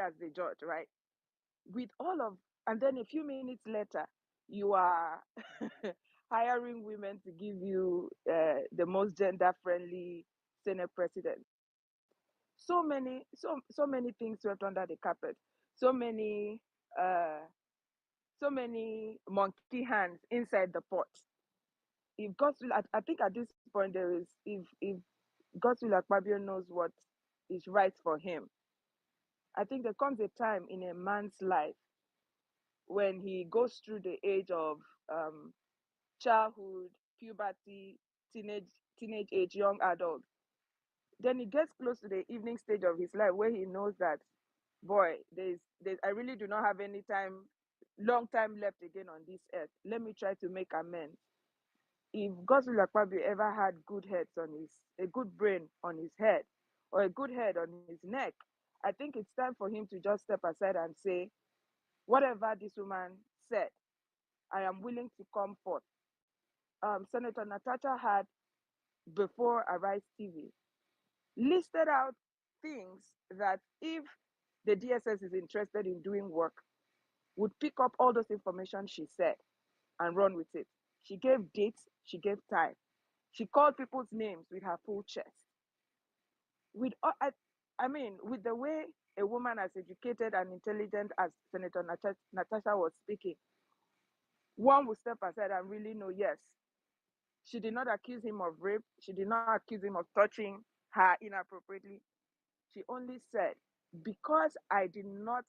as the judge, right? With all of, and then a few minutes later, you are hiring women to give you the most gender friendly Senate president. So many things swept under the carpet. So many uh, so many monkey hands inside the pot. If God's will, I think at this point there is, if God's will Akpabio knows what is right for him, I think there comes a time in a man's life when he goes through the age of um, childhood, puberty, teenage teenage age, young adult. Then he gets close to the evening stage of his life where he knows that, boy, there's I really do not have any time, long time left again on this earth. Let me try to make amends. If Godswill Akpabio ever had good heads on his, a good brain on his head, or a good head on his neck, I think it's time for him to just step aside and say, whatever this woman said, I am willing to come forth. Senator Natasha had, before Arise TV, listed out things that if the DSS is interested in doing work, would pick up all those information she said and run with it. She gave dates, she gave time. She called people's names with her full chest. With I mean, with the way a woman as educated and intelligent as Senator Natasha was speaking, one would step aside and really know, yes, she did not accuse him of rape. She did not accuse him of touching her inappropriately. She only said, because I did not,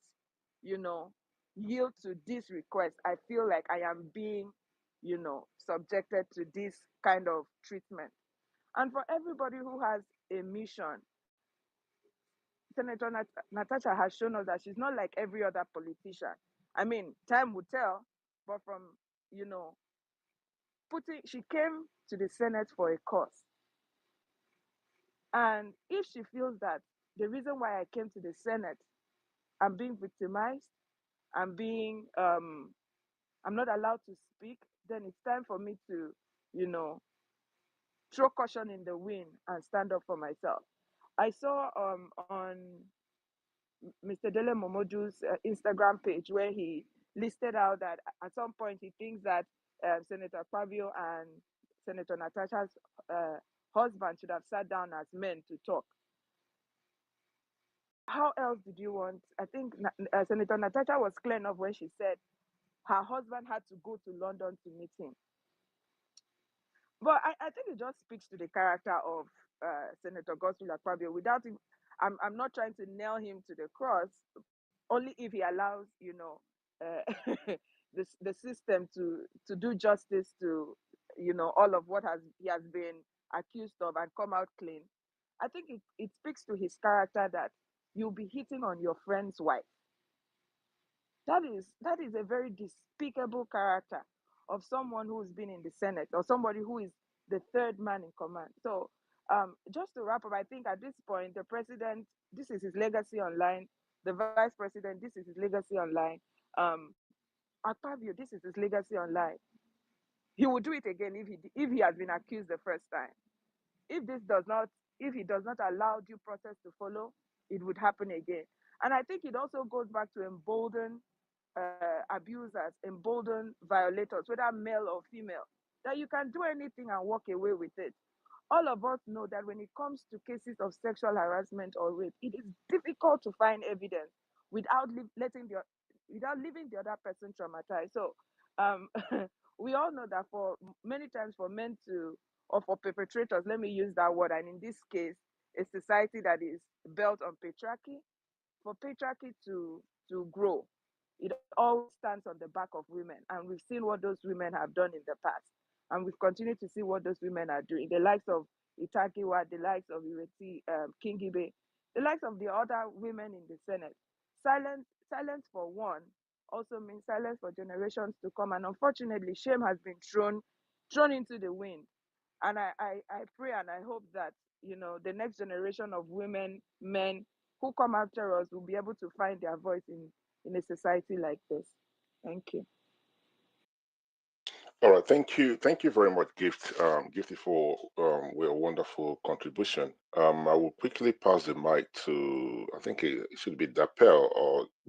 you know, yield to this request, I feel like I am being, subjected to this kind of treatment. And for everybody who has a mission, Senator Natasha has shown us that she's not like every other politician. I mean, time will tell, but from, you know, she came to the Senate for a cause. And if she feels that the reason why I came to the Senate, I'm being victimized, I'm being, I'm not allowed to speak, then it's time for me to, you know, throw caution in the wind and stand up for myself. I saw on Mr. Dele Momodu's Instagram page where he listed out that at some point he thinks that Senator Akpabio and Senator Natasha's uh, husband should have sat down as men to talk. How else did you want? I think Senator Natasha was clear enough when she said her husband had to go to London to meet him. But I think it just speaks to the character of Senator Godswill Akpabio. Without him, I'm not trying to nail him to the cross, only if he allows, uh, the system to do justice to, all of what has he has been accused of and come out clean. I think it speaks to his character that you'll be hitting on your friend's wife. That is a very despicable character of someone who's been in the Senate or somebody who is the third man in command. So just to wrap up, I think at this point the president, this is his legacy online. The vice president, this is his legacy online. Um, Akpabio, this is his legacy online. He will do it again if he has been accused the first time. If this does not, if he does not allow due process to follow, it would happen again. And I think it also goes back to embolden abusers, embolden violators, whether male or female, that you can do anything and walk away with it. All of us know that when it comes to cases of sexual harassment or rape, it is difficult to find evidence without without leaving the other person traumatized. So um, we all know that for many times for men to, or for perpetrators, let me use that word, and in this case, a society that is built on patriarchy, for patriarchy to grow, it always stands on the back of women. And we've seen what those women have done in the past. And we've continued to see what those women are doing. The likes of Itakiwa, the likes of Ireti Kingibe, the likes of the other women in the Senate. Silence for one also means silence for generations to come. And unfortunately, shame has been thrown into the wind. And I pray and I hope that, the next generation of women, men who come after us will be able to find their voice in a society like this. Thank you. All right, thank you very much, Gifty, for your wonderful contribution. I will quickly pass the mic to, I think it should be Dapel.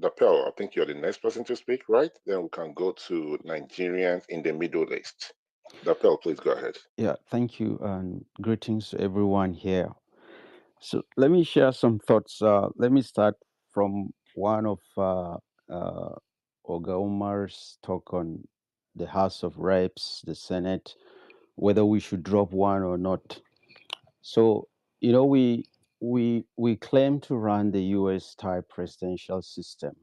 I think you're the next person to speak, right? Then we can go to Nigerians in the Middle East. Dapel, please go ahead. Yeah, thank you, and greetings to everyone here. So let me share some thoughts. Let me start from one of Oga Omar's talk on the House of Reps, the Senate, whether we should drop one or not. So, you know, we claim to run the U.S. type presidential system,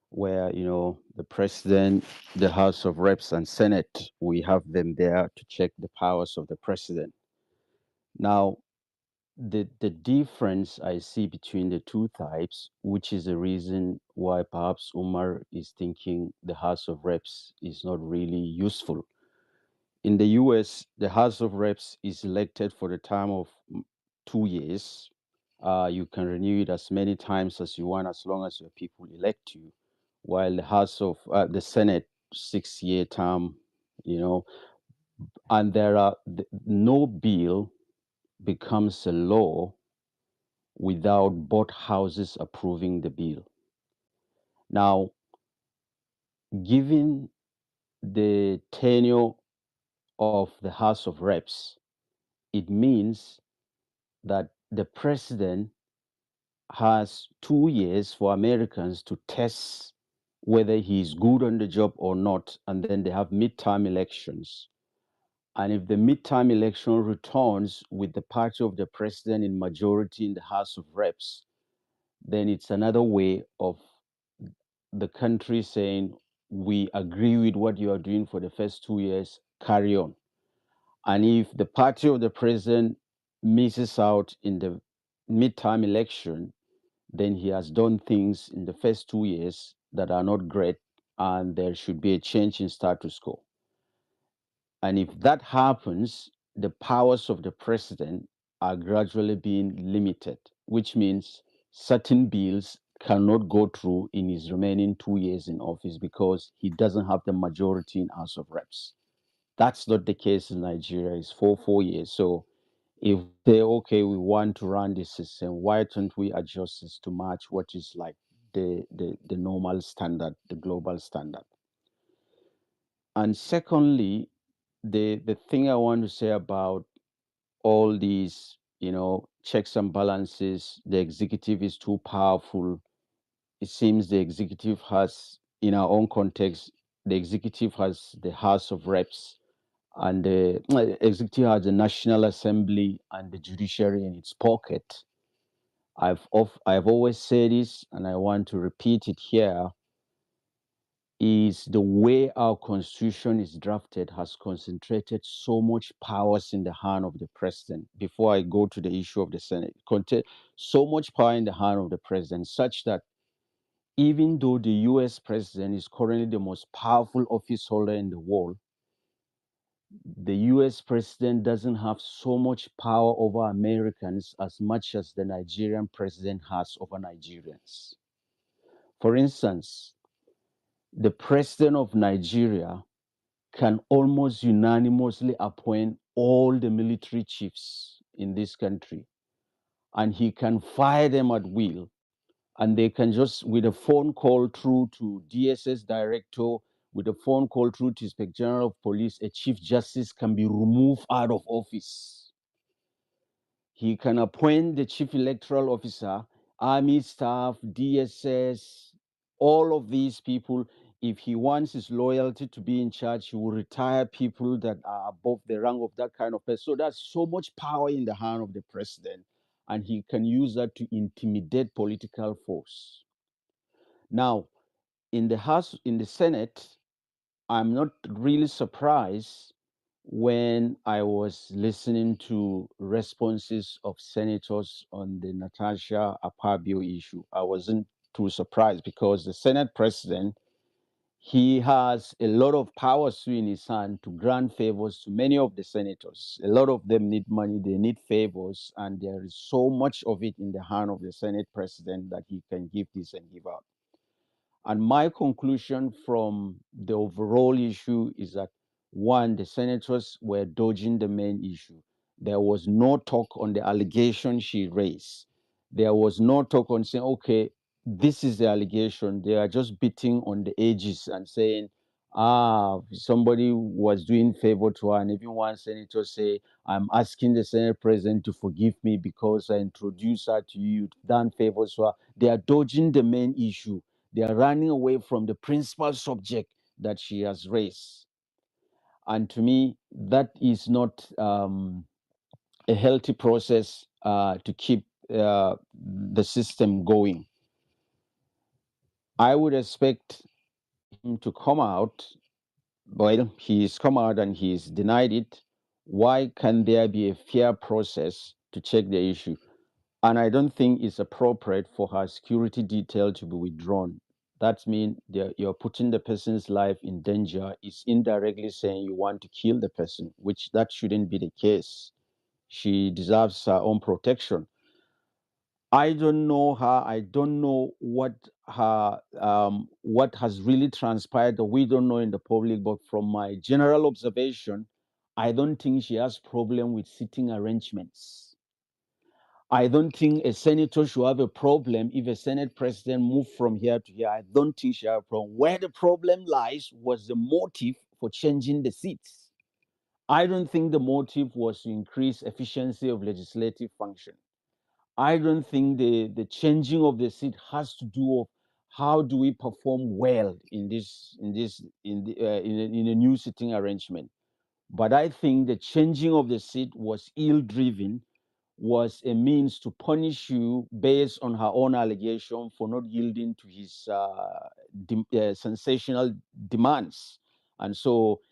where the president, the House of Reps, and Senate, we have them there to check the powers of the president. Now, the difference I see between the two types, which is the reason why perhaps Umar is thinking the House of Reps is not really useful. In the US, the House of Reps is elected for the term of 2 years. You can renew it as many times as you want, as long as your people elect you. While the Senate, 6 year term, you know, and no bill becomes a law without both houses approving the bill. Now, given the tenure of the House of Reps, it means that the president has 2 years for Americans to test whether he's good on the job or not, and then they have midterm elections. And if the midterm election returns with the party of the president in majority in the House of Reps, then it's another way of the country saying, we agree with what you are doing for the first 2 years, carry on. And if the party of the president misses out in the midterm election, then he has done things in the first 2 years that are not great, and there should be a change in status quo. And if that happens, the powers of the president are gradually being limited, which means certain bills cannot go through in his remaining 2 years in office because he doesn't have the majority in House of Reps. That's not the case in Nigeria. It's 4 years. So if we say, okay, we want to run this system, why don't we adjust this to match what is like the normal standard, the global standard? And secondly, the thing I want to say about all these, checks and balances, the executive is too powerful. It seems the executive has, in our own context, the executive has the House of Reps, and the executive has the National Assembly and the judiciary in its pocket. I've always said this, and I want to repeat it here, is the way our constitution is drafted has concentrated so much powers in the hand of the president. Before I go to the issue of the Senate, so much power in the hand of the president, such that even though the US president is currently the most powerful office holder in the world, the US president doesn't have so much power over Americans as much as the Nigerian president has over Nigerians. For instance, the president of Nigeria can almost unanimously appoint all the military chiefs in this country, and he can fire them at will, and they can just, with a phone call through to DSS director, with a phone call through to Inspector General of Police, a chief justice can be removed out of office. He can appoint the chief electoral officer, army staff, DSS, all of these people. If he wants his loyalty to be in charge, he will retire people that are above the rank of that kind of person. So that's so much power in the hand of the president, and he can use that to intimidate political force. Now, in the Senate, I'm not really surprised when I was listening to responses of senators on the Natasha Akpabio issue. I wasn't too surprised because the Senate president, he has a lot of powers in his hand to grant favors to many of the senators. A lot of them need money, they need favors, and there is so much of it in the hand of the Senate president that he can give this and give out. And my conclusion from the overall issue is that One, the senators were dodging the main issue. There was no talk on the allegation she raised. There was no talk on saying, okay, this is the allegation. They are just beating on the edges and saying, somebody was doing favor to her. And even one senator say, I'm asking the Senate president to forgive me because I introduced her to you, done favors to her. They are dodging the main issue. They are running away from the principal subject that she has raised. And to me, that is not a healthy process to keep the system going. I would expect him to come out. Well, he's come out and he's denied it. Why can there be a fair process to check the issue? And I don't think it's appropriate for her security detail to be withdrawn. That means you're putting the person's life in danger. It's indirectly saying you want to kill the person, which that shouldn't be the case. She deserves her own protection. I don't know her. I don't know what has really transpired, or we don't know in the public. But from my general observation, I don't think she has problem with sitting arrangements. I don't think a senator should have a problem if a Senate president moved from here to here. I don't think she has a problem. Where the problem lies was the motive for changing the seats. I don't think the motive was to increase efficiency of legislative function. I don't think the changing of the seat has to do with how do we perform well in a new sitting arrangement. But I think the changing of the seat was ill driven, was a means to punish you based on her own allegation for not yielding to his sensational demands. And so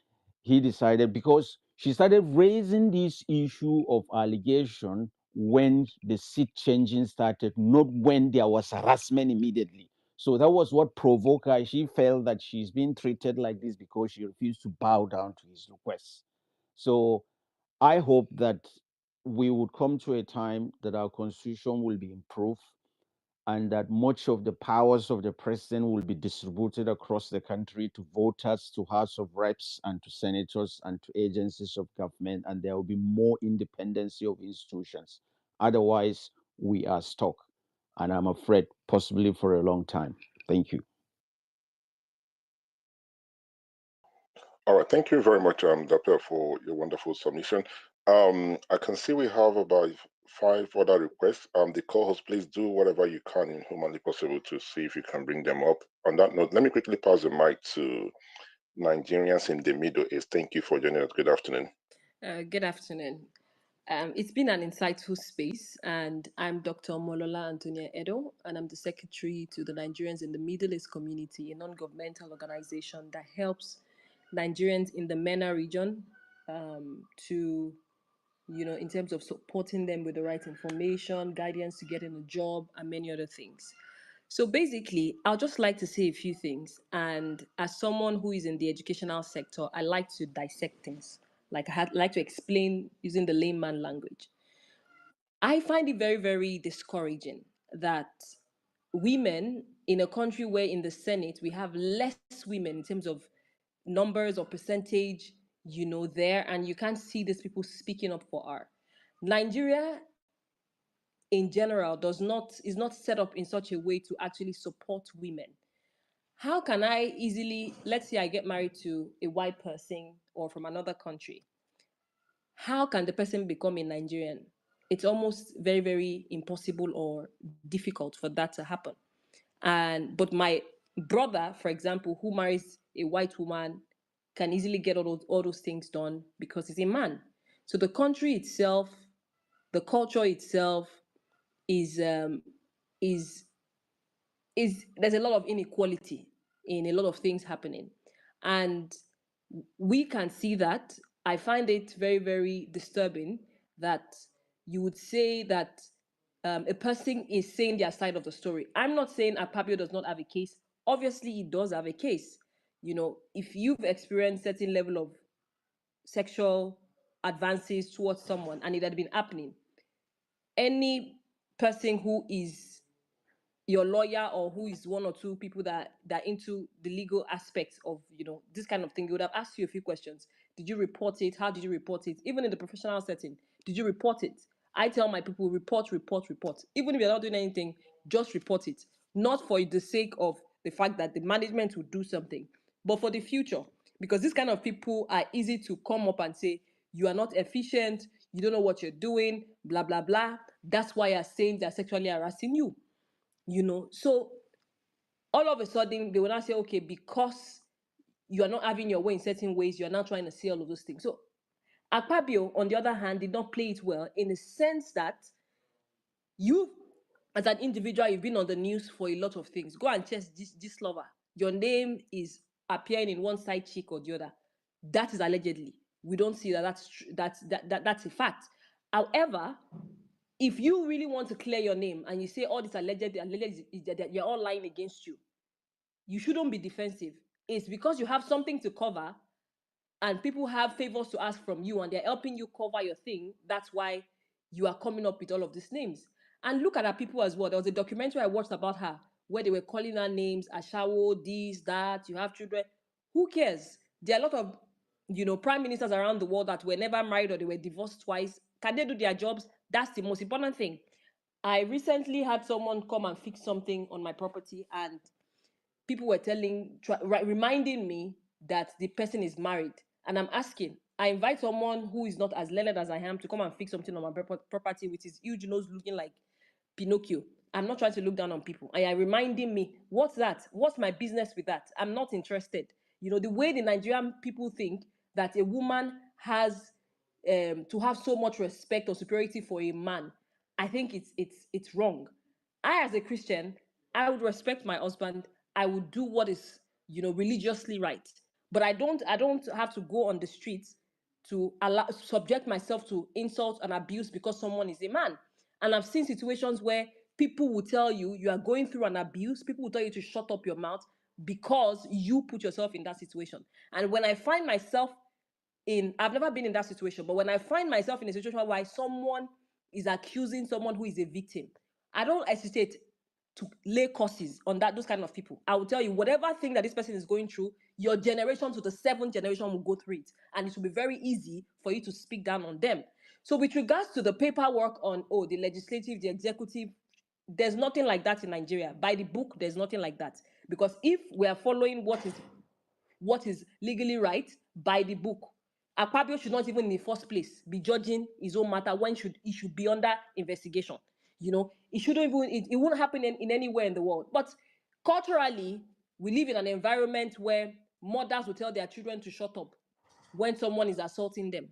he decided, because she started raising this issue of allegation when the seat changing started, not when there was harassment immediately. So that was what provoked her. She felt that she's being treated like this because she refused to bow down to his requests. So I hope that we would come to a time that our constitution will be improved and that much of the powers of the president will be distributed across the country to voters, to House of Reps, and to senators and to agencies of government, and there will be more independency of institutions. Otherwise, we are stuck, and I'm afraid possibly for a long time. Thank you. All right, thank you very much, Dapper, for your wonderful submission. I can see we have about five other requests. The co-host, please do whatever you can in humanly possible to see if you can bring them up. On that note, let me quickly pass the mic to Nigerians in the Middle East. Thank you for joining us. Good afternoon. Good afternoon. It's been an insightful space, and I'm Dr. Molola Antonia Edo, and I'm the secretary to the Nigerians in the Middle East community, a non governmental organization that helps Nigerians in the MENA region to, in terms of supporting them with the right information, guidance to getting a job, and many other things. So basically, I'll just like to say a few things. And as someone who is in the educational sector, I like to dissect things. Like like to explain using the layman language. I find it very, very discouraging that women in a country where in the Senate we have less women in terms of numbers or percentage, there, and you can't see these people speaking up for her. Nigeria in general is not set up in such a way to actually support women. How can I easily, let's say I get married to a white person or from another country, how can the person become a Nigerian? It's almost very, very impossible or difficult for that to happen. But my brother, for example, who marries a white woman, can easily get all those things done because he's a man. So the country itself, the culture itself is is is there's a lot of inequality in a lot of things happening, and we can see that. I find it very, very disturbing that you would say that a person is saying their side of the story. I'm not saying Akpabio does not have a case. Obviously, he does have a case. If you've experienced certain level of sexual advances towards someone and it had been happening, any person who is your lawyer or who is one or two people that into the legal aspects of this kind of thing, they would have asked you a few questions. Did you report it? How did you report it? Even in the professional setting, did you report it? I tell my people, report, report, report. Even if you're not doing anything, just report it. Not for the sake of the fact that the management will do something, but for the future. Because this kind of people are easy to come up and say, you are not efficient, you don't know what you're doing, blah, blah, blah. That's why you're saying they're sexually harassing you. So all of a sudden, they will not say, okay, because you are not having your way in certain ways, you're now trying to say all of those things. So Akpabio, on the other hand, did not play it well in the sense that you, as an individual, you've been on the news for a lot of things. Go and check this lover. Your name is appearing in one side cheek or the other. That is allegedly. We don't see that that's true. That's a fact. However, if you really want to clear your name and you say all this alleged is that you're all lying against you, you shouldn't be defensive. It's because you have something to cover and people have favors to ask from you and they're helping you cover your thing. That's why you are coming up with all of these names. And look at her people as well. There was a documentary I watched about her where they were calling her names, Ashawo, this, that, you have children. Who cares? There are a lot of prime ministers around the world that were never married or they were divorced twice. Can they do their jobs? That's the most important thing. I recently had someone come and fix something on my property, and people were reminding me that the person is married. And I'm asking, I invite someone who is not as learned as I am to come and fix something on my property with his huge nose looking like Pinocchio. I'm not trying to look down on people. And you're reminding me, what's that? What's my business with that? I'm not interested. The way the Nigerian people think that a woman has to have so much respect or superiority for a man, I think it's wrong. I, as a Christian, I would respect my husband. I would do what is religiously right. But I don't have to go on the streets to subject myself to insult and abuse because someone is a man. And I've seen situations where people will tell you you are going through an abuse. People will tell you to shut up your mouth because you put yourself in that situation. And when I find myself I've never been in that situation, but when I find myself in a situation where someone is accusing someone who is a victim, I don't hesitate to lay curses on those kind of people. I will tell you, whatever thing that this person is going through, your generation to the seventh generation will go through it, and it will be very easy for you to speak down on them. So with regards to the paperwork on the legislative, the executive, there's nothing like that in Nigeria. By the book, there's nothing like that. Because if we are following what is legally right by the book, Akpabio should not even in the first place be judging his own matter when he should be under investigation. It shouldn't even, it won't happen in anywhere in the world. But culturally, we live in an environment where mothers will tell their children to shut up when someone is assaulting them.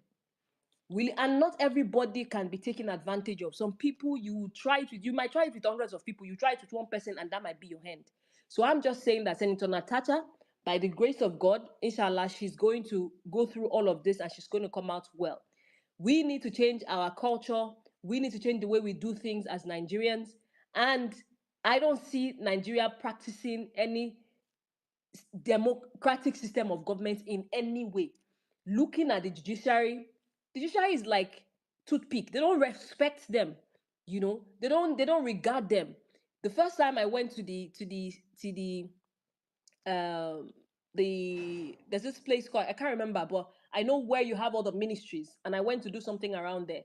And not everybody can be taken advantage of. Some people you might try it with hundreds of people, you try it with one person, and that might be your hand. So I'm just saying that Senator Natasha, by the grace of God, inshallah, she's going to go through all of this and she's going to come out well. We need to change our culture. We need to change the way we do things as Nigerians. And I don't see Nigeria practicing any democratic system of government in any way. Looking at the judiciary is like toothpick. They don't respect them. They don't regard them. The first time I went to there's this place called, I can't remember, but I know where you have all the ministries, and I went to do something around there.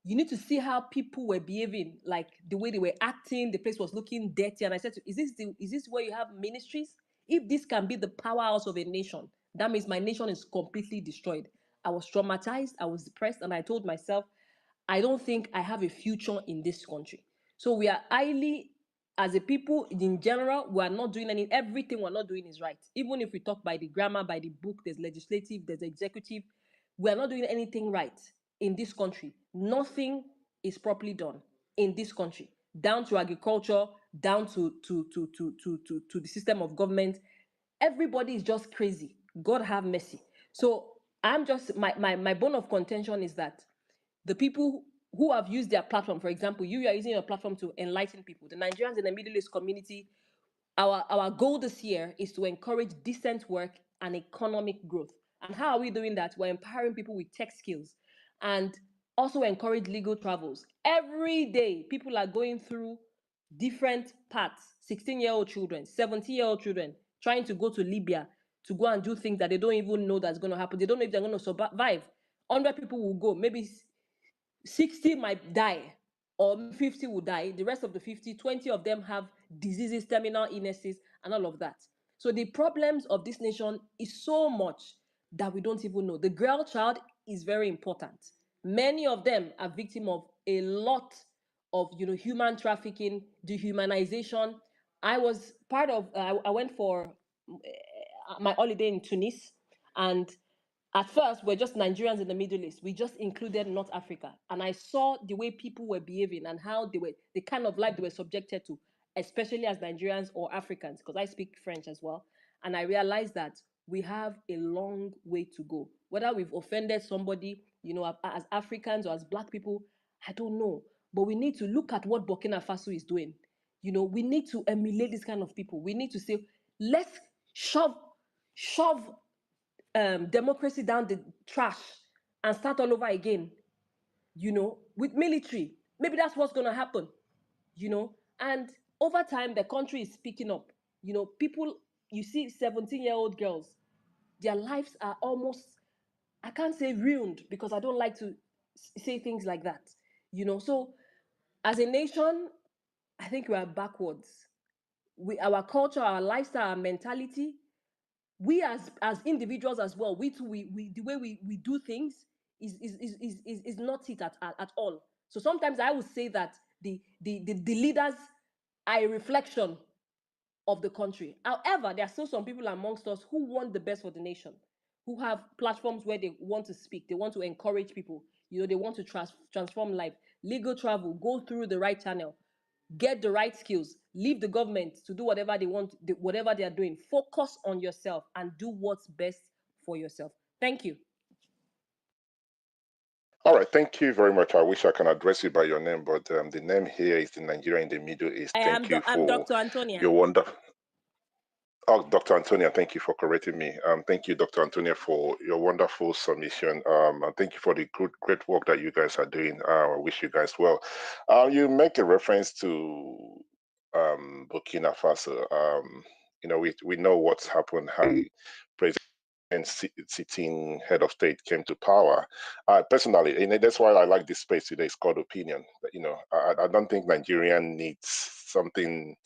You need to see how people were behaving, like the way they were acting. The place was looking dirty, and I said, is this where you have ministries? If this can be the powerhouse of a nation, that means my nation is completely destroyed. I was traumatized, I was depressed, and I told myself, I don't think I have a future in this country. So we are highly, as a people in general, we are not doing everything we're not doing is right. Even if we talk by the grammar, by the book, there's legislative, there's executive, we are not doing anything right in this country. Nothing is properly done in this country, down to agriculture, down to the system of government. Everybody is just crazy. God have mercy. So I'm just, my bone of contention is that the people who have used their platform, for example, you are using your platform to enlighten people. The Nigerians in the Middle East community, our goal this year is to encourage decent work and economic growth. And how are we doing that? We're empowering people with tech skills and also encourage legal travels. Every day, people are going through different paths. 16-year-old children, 17-year-old children trying to go to Libya to go and do things that they don't even know that's going to happen. They don't know if they're going to survive. 100 people will go, maybe 60 might die, or 50 will die. The rest of the 50, 20 of them have diseases, terminal illnesses, and all of that. So the problems of this nation is so much that we don't even know. The girl child is very important. Many of them are victim of a lot of human trafficking, dehumanization. I was part of. I went for my holiday in Tunis, and at first, we're just Nigerians in the Middle East. We just included North Africa. And I saw the way people were behaving and how they were, the kind of life they were subjected to, especially as Nigerians or Africans, because I speak French as well. And I realized that we have a long way to go. Whether we've offended somebody, as Africans or as Black people, I don't know. But we need to look at what Burkina Faso is doing. We need to emulate this kind of people. We need to say, let's shove democracy down the trash and start all over again, with military. Maybe that's what's going to happen, and over time the country is picking up. People, you see 17-year-old girls, their lives are almost, I can't say ruined because I don't like to say things like that, so as a nation, I think we are backwards. Our culture, our lifestyle, our mentality, we as individuals as well, we too, we the way we do things is not it at all. So sometimes I would say that the leaders are a reflection of the country. However, there are still some people amongst us who want the best for the nation, who have platforms where they want to speak, they want to encourage people, they want to transform life, legal travel, go through the right channel, get the right skills, leave the government to do whatever they want, whatever they are doing. Focus on yourself and do what's best for yourself. Thank you. All right, thank you very much. I wish I can address you by your name, but the name here is the Nigeria in the Middle East. Thank you I'm for Dr. Antonia. your wonderful. Oh, Dr. Antonia, thank you for correcting me. Thank you, Dr. Antonia, for your wonderful submission. And thank you for the great work that you guys are doing. I wish you guys well. You make a reference to Burkina Faso. We know what's happened, how the president sitting head of state came to power. Personally, and that's why I like this space today. It's called opinion. I don't think Nigeria needs something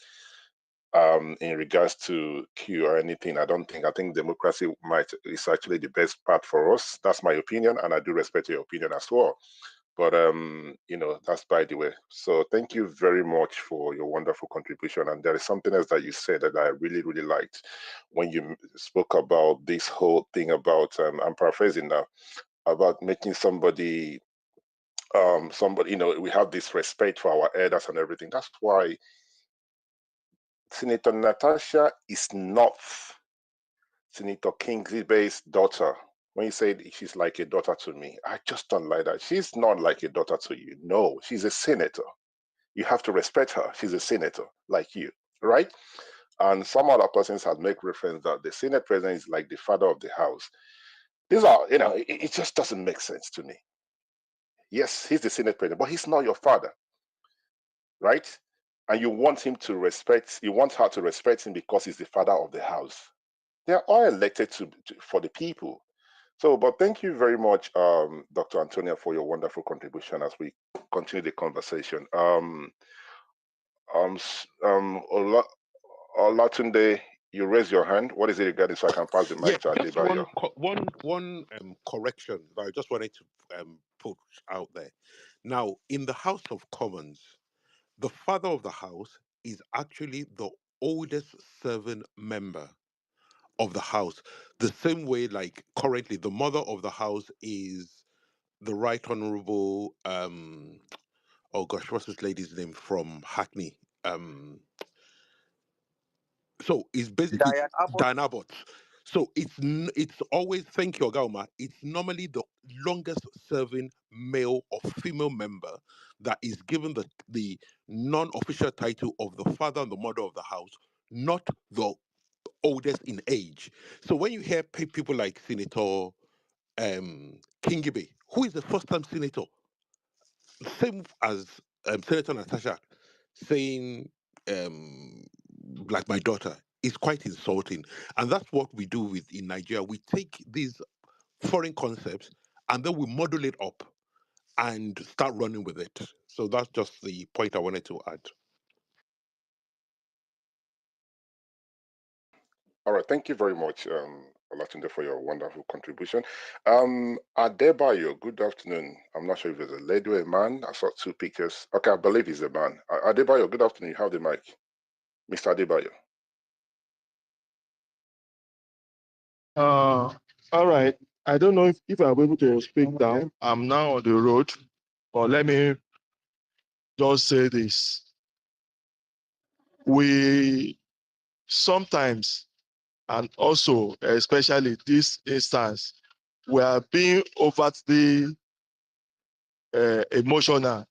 in regards to Q or anything. I think democracy is actually the best path for us. That's my opinion, and I do respect your opinion as well. But that's by the way. So thank you very much for your wonderful contribution. And there is something else that you said that I really, really liked when you spoke about this whole thing about I'm paraphrasing now, about making somebody we have this respect for our elders and everything. That's why Senator Natasha is not Senator Kingsley's daughter. When you said she's like a daughter to me, I just don't like that. She's not like a daughter to you. No, she's a senator. You have to respect her. She's a senator like you, right? And some other persons have made reference that the Senate president is like the father of the house. These are, it just doesn't make sense to me. Yes, he's the Senate president, but he's not your father, right? And you want her to respect him because he's the father of the house. They are all elected for the people. So, but thank you very much, Dr. Antonia, for your wonderful contribution as we continue the conversation. Olatunde, you raise your hand. What is it regarding, so I can pass the mic to Just Adebayo? one correction that I just wanted to put out there. Now, in the House of Commons, the father of the house is actually the oldest serving member of the house. The same way, like currently, the mother of the house is the Right Honorable oh gosh, what's this lady's name from Hackney? So it's basically Diane Abbott. So it's always, thank you, Ogauma. It's normally the longest serving male or female member that is given the non-official title of the father and the mother of the house, not the oldest in age. So when you hear people like Senator Kingibe, who is the first time senator, same as Senator Natasha saying like my daughter, is quite insulting. And that's what we do in Nigeria. We take these foreign concepts and then we model it up and start running with it. So that's just the point I wanted to add. All right, thank you very much, Olatunde, for your wonderful contribution. Adebayo, good afternoon. I'm not sure if it's a lady or a man. I saw two pictures. Okay, I believe he's a man. Adebayo, good afternoon. You have the mic, Mr. Adebayo. All right. I don't know if I'll be able to speak now. I'm now on the road, but let me just say this. We sometimes, and also especially this instance, we are being overtly emotional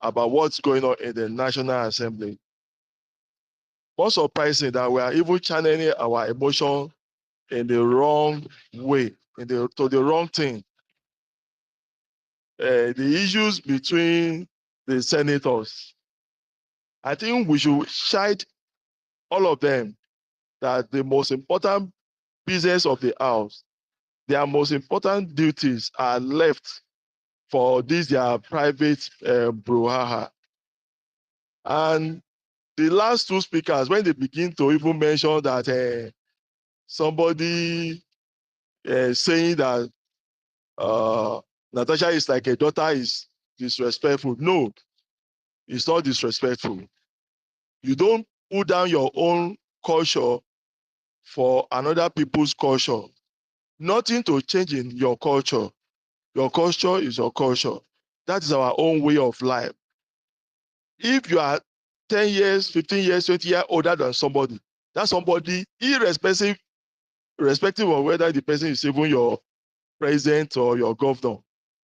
about what's going on in the National Assembly. What's surprising that we are even channeling our emotion in the wrong way, to the wrong thing. The issues between the senators, I think we should chide all of them that the most important business of the house, their most important duties are left for this their private brouhaha. And the last two speakers, when they begin to even mention that somebody saying that Natasha is like a daughter is disrespectful. No, it's not disrespectful. You don't put down your own culture for another people's culture. Nothing to change in your culture. Your culture is your culture. That is our own way of life. If you are 10 years, 15 years, 20 years older than somebody, that somebody, irrespective of whether the person is even your president or your governor,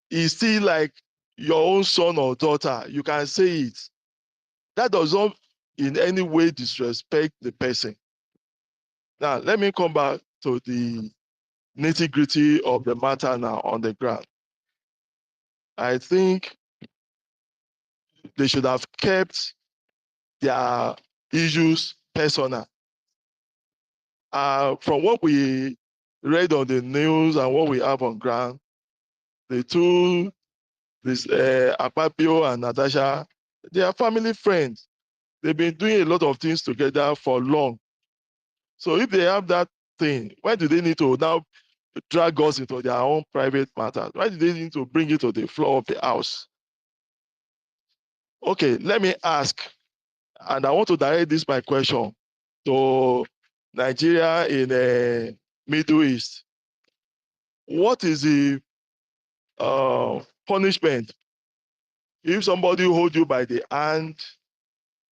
is still like your own son or daughter. You can say it. That does not in any way disrespect the person. Now, let me come back to the nitty-gritty of the matter now on the ground. I think they should have kept their issues personal. From what we read on the news and what we have on ground, the two, Akpabio and Natasha, they are family friends. They've been doing a lot of things together for long. So if they have that thing, why do they need to now drag us into their own private matters? Why do they need to bring it to the floor of the house? Okay, let me ask, and I want to direct this my question to Nigeria in the Middle East. What is the punishment if somebody hold you by the hand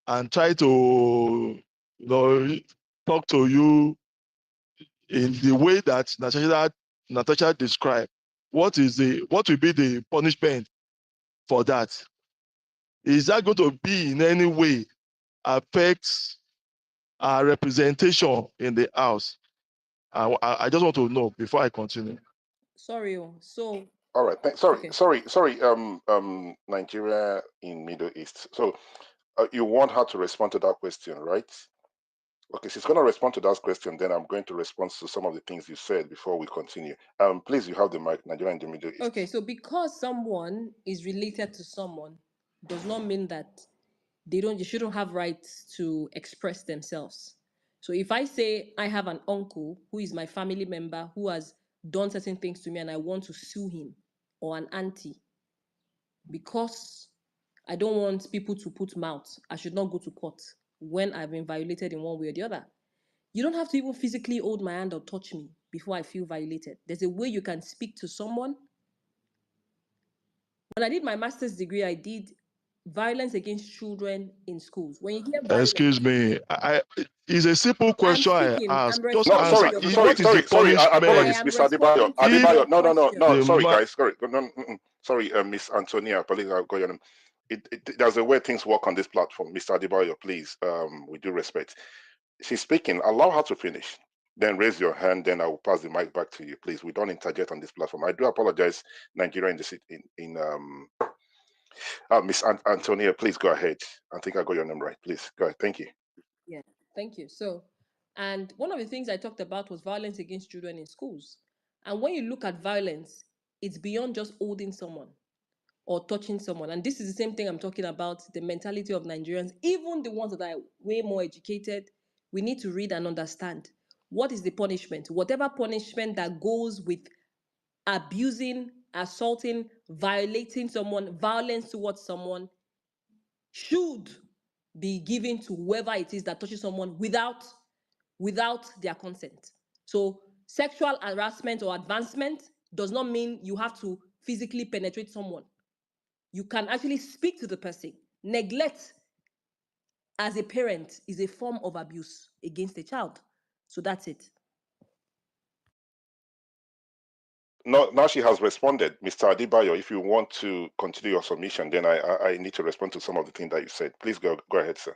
and try to, talk to you in the way that Natasha described? What will be the punishment for that? Is that going to be in any way affect our representation in the house? I just want to know before I continue. Sorry. So, All right. okay. Sorry. Nigeria in Middle East. So you want her to respond to that question, right? Okay, she's going to respond to that question. Then I'm going to respond to some of the things you said before we continue. Please, you have the mic. Nigeria in the Middle East. Okay, so because someone is related to someone does not mean that they shouldn't have rights to express themselves. So if I say I have an uncle who is my family member who has done certain things to me and I want to sue him, or an auntie, because I don't want people to put mouth, I should not go to court when I've been violated in one way or the other. You don't have to even physically hold my hand or touch me before I feel violated. There's a way you can speak to someone. When I did my master's degree, I did violence against children in schools. When you hear violence, Excuse me. It's a simple I'm question I speaking, ask. I'm Just No, responding to answer. your What is the question. I punishment Apologies, am Mr. Adebayo. responding to if your question. No. the Sorry, guys. Sorry. No. Sorry, Miss Antonia. Apologies, I got your name. There's a way things work on this platform, Mr. Adebayo. Please, with due respect, she's speaking. Allow her to finish. Then raise your hand. Then I will pass the mic back to you, please. We don't interject on this platform. I do apologize, Nigeria in the city. Miss Antonia, please go ahead. I think I got your name right. Please go ahead. Thank you. Yeah, thank you. So And one of the things I talked about was violence against children in schools. And when you look at violence, it's beyond just holding someone or touching someone. And this is the same thing I'm talking about, the mentality of Nigerians, even the ones that are way more educated. We need to read and understand what is the punishment. Whatever punishment that goes with abusing, assaulting, violating someone, violence towards someone should be given to whoever it is that touches someone without their consent. So sexual harassment or advancement does not mean you have to physically penetrate someone. You can actually speak to the person. Neglect as a parent is a form of abuse against a child. So that's it. No, now she has responded. Mr. Adebayo, if you want to continue your submission, then I need to respond to some of the things that you said. Please go ahead, sir.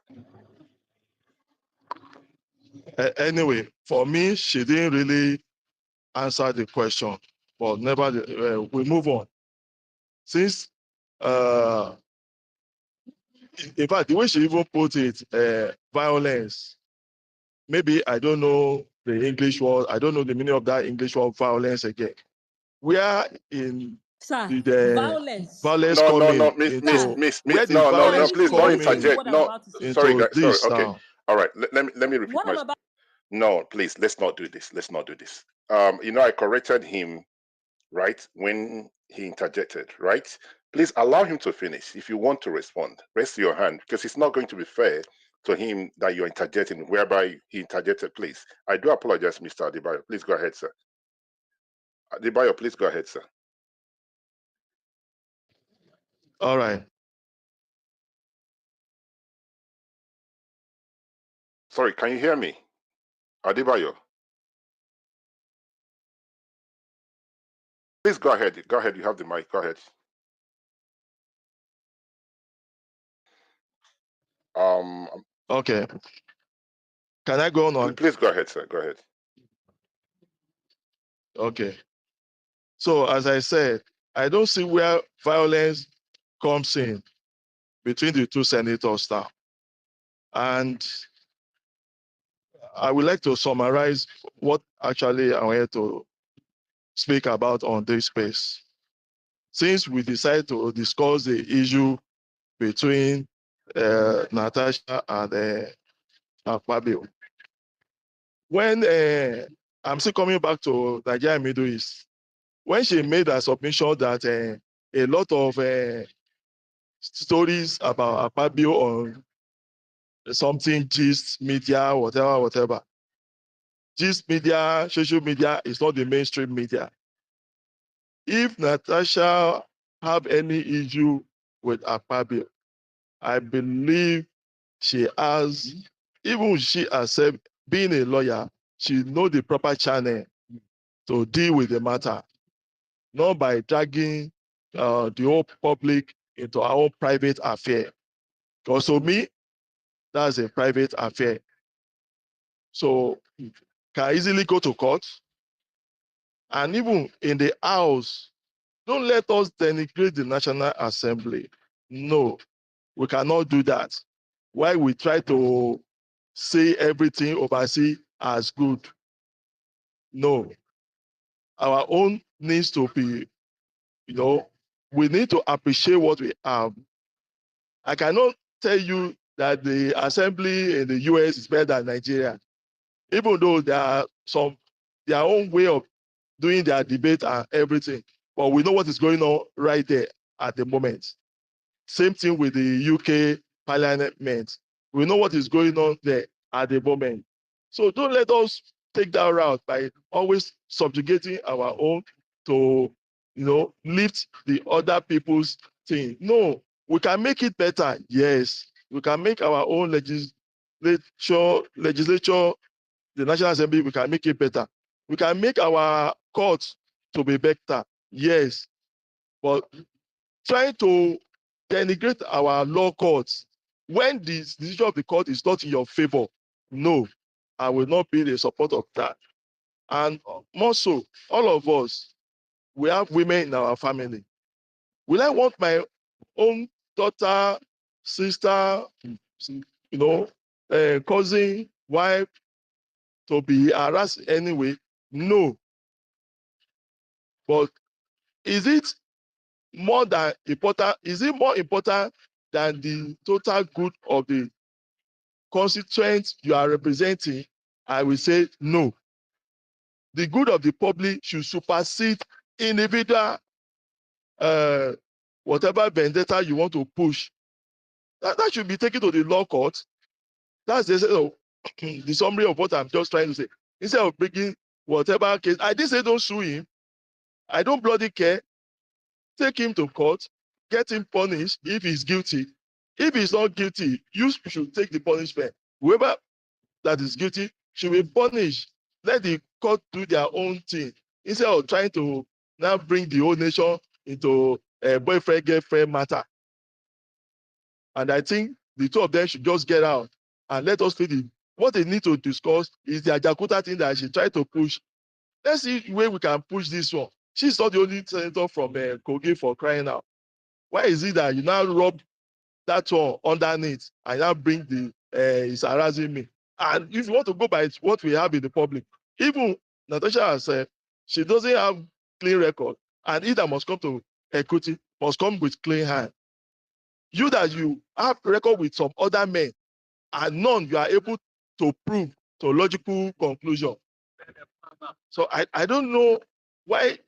Anyway, for me, she didn't really answer the question, but never. We move on. Since, in fact, the way she even put it, violence. Maybe I don't know the English word. I don't know the meaning of that English word, violence again. We are in Sir, the violence. violence No, no, no, coming miss, miss, Sir, into miss, miss. where the No, no, sir, no. violence Please listen, don't listen to coming interject. what I'm No, about to say. sorry, into guys. Sorry. this Okay. now. All right. Let me repeat What I'm myself. about. No, please. Let's not do this. Let's not do this. I corrected him right when he interjected. Right. Please allow him to finish. If you want to respond, raise your hand because it's not going to be fair to him that you're interjecting, whereby he interjected. Please, I do apologize, Mr. Adebayo. Please go ahead, sir. Adebayo, please go ahead, sir. All right. Sorry, can you hear me, Adebayo? Please go ahead. Go ahead. You have the mic. Go ahead. Um, Okay. Can I go on? please go ahead, sir. Go ahead. Okay. So as I said, I don't see where violence comes in between the two senators now. And I would like to summarize what actually I'm here to speak about on this space. Since we decided to discuss the issue between Natasha and Akpabio. When I'm still coming back to Nigeria Middle East, when she made a submission that a lot of stories about Akpabio on something, gist, media, whatever. Gist media, social media is not the mainstream media. If Natasha have any issue with Akpabio, I believe she has, even she herself being a lawyer, she know the proper channel to deal with the matter, not by dragging the whole public into our own private affair. Because to me, that's a private affair. So can easily go to court. And even in the house, don't let us denigrate the National Assembly. No, we cannot do that. Why we try to say everything oversee as good. No, our own needs to be, we need to appreciate what we have. I cannot tell you that the assembly in the US is better than Nigeria, even though there are some their own way of doing their debate and everything. But we know what is going on right there at the moment. Same thing with the UK Parliament. We know what is going on there at the moment. So don't let us take that route by always subjugating our own to, lift the other people's thing. No, we can make it better. Yes, we can make our own legislature, the National Assembly, we can make it better. We can make our courts to be better. Yes, but trying to denigrate our law courts when the decision of the court is not in your favor, no, I will not be the support of that. And more so, all of us, we have women in our family. Will I want my own daughter, sister, cousin, wife to be harassed anyway? No. But is it more than important? Is it more important than the total good of the constituents you are representing? I will say no. The good of the public should supersede individual whatever vendetta you want to push. That should be taken to the law court. That's the summary of what I'm just trying to say. Instead of bringing whatever case, I didn't say don't sue him. I don't bloody care. Take him to court, get him punished if he's guilty. If he's not guilty, you should take the punishment. Whoever that is guilty should be punished. Let the court do their own thing instead of trying to now bring the whole nation into a boyfriend-girlfriend matter. And I think the two of them should just get out and let us feel what they need to discuss is the Ajakuta thing that she tried to push. Let's see where we can push this one. She's not the only senator from Kogi for crying out. Why is it that you now rub that one underneath and now bring the it's harassing me? And if you want to go by what we have in the public, even Natasha has said she doesn't have clean record, and either must come to equity, must come with clean hand. You that you have record with some other men, and none you are able to prove to logical conclusion. So I don't know why.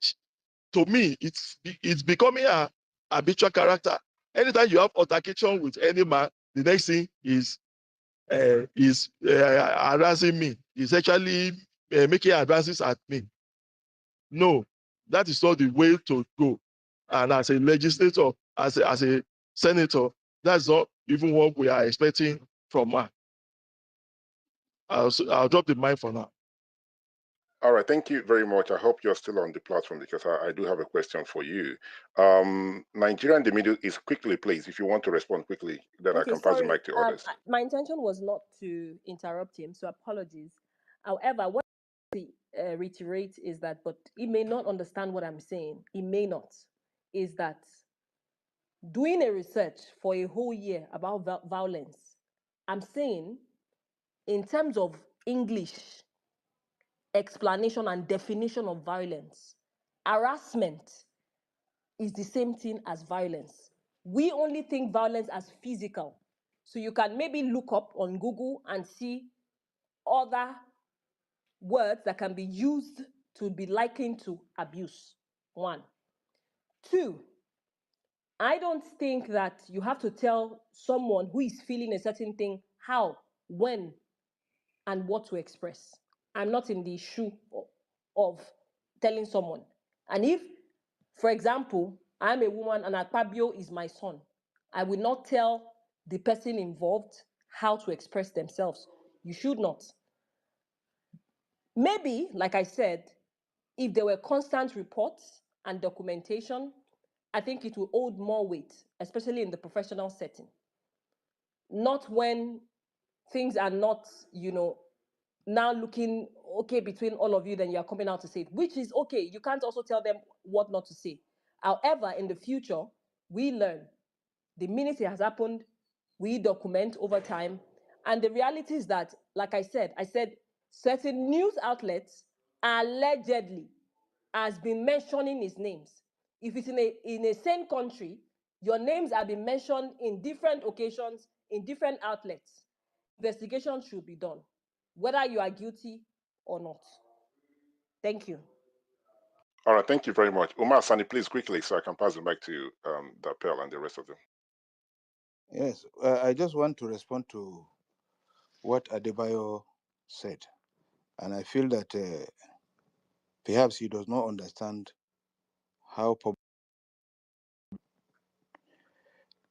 To me, it's becoming a habitual character. Anytime you have altercation with any man, the next thing is harassing me. Is actually making advances at me. No, that is not the way to go. And as a legislator, as a senator, that's not even what we are expecting from her. I'll drop the mic for now. All right, thank you very much. I hope you're still on the platform because I do have a question for you. Nigeria in the middle is quickly, please. If you want to respond quickly, then I can pass the mic to others. My intention was not to interrupt him, so apologies. However, what I reiterate is that, but he may not understand what I'm saying. He may not. Is that doing a research for a whole year about violence? I'm saying, in terms of English explanation and definition of violence, harassment is the same thing as violence. We only think violence as physical. So you can maybe look up on Google and see other words that can be used to be likened to abuse. One. Two, I don't think that you have to tell someone who is feeling a certain thing how, when, and what to express. I'm not in the shoe of telling someone. And if, for example, I'm a woman and Akpabio is my son, I will not tell the person involved how to express themselves. You should not. Maybe, like I said, if there were constant reports and documentation, I think it will hold more weight, especially in the professional setting. Not when things are not, now looking okay between all of you, then you're coming out to say it, which is okay. You can't also tell them what not to say. However, in the future, we learn. The minute it has happened, we document over time. And the reality is that, like I said certain news outlets allegedly has been mentioning his names. If it's in a same country, your names have been mentioned in different occasions, in different outlets. Investigation should be done, whether you are guilty or not. Thank you. All right, thank you very much. Umar Sani, please quickly so I can pass the mic to Dapel and the rest of them. Yes, I just want to respond to what Adebayo said. And I feel that perhaps he does not understand how.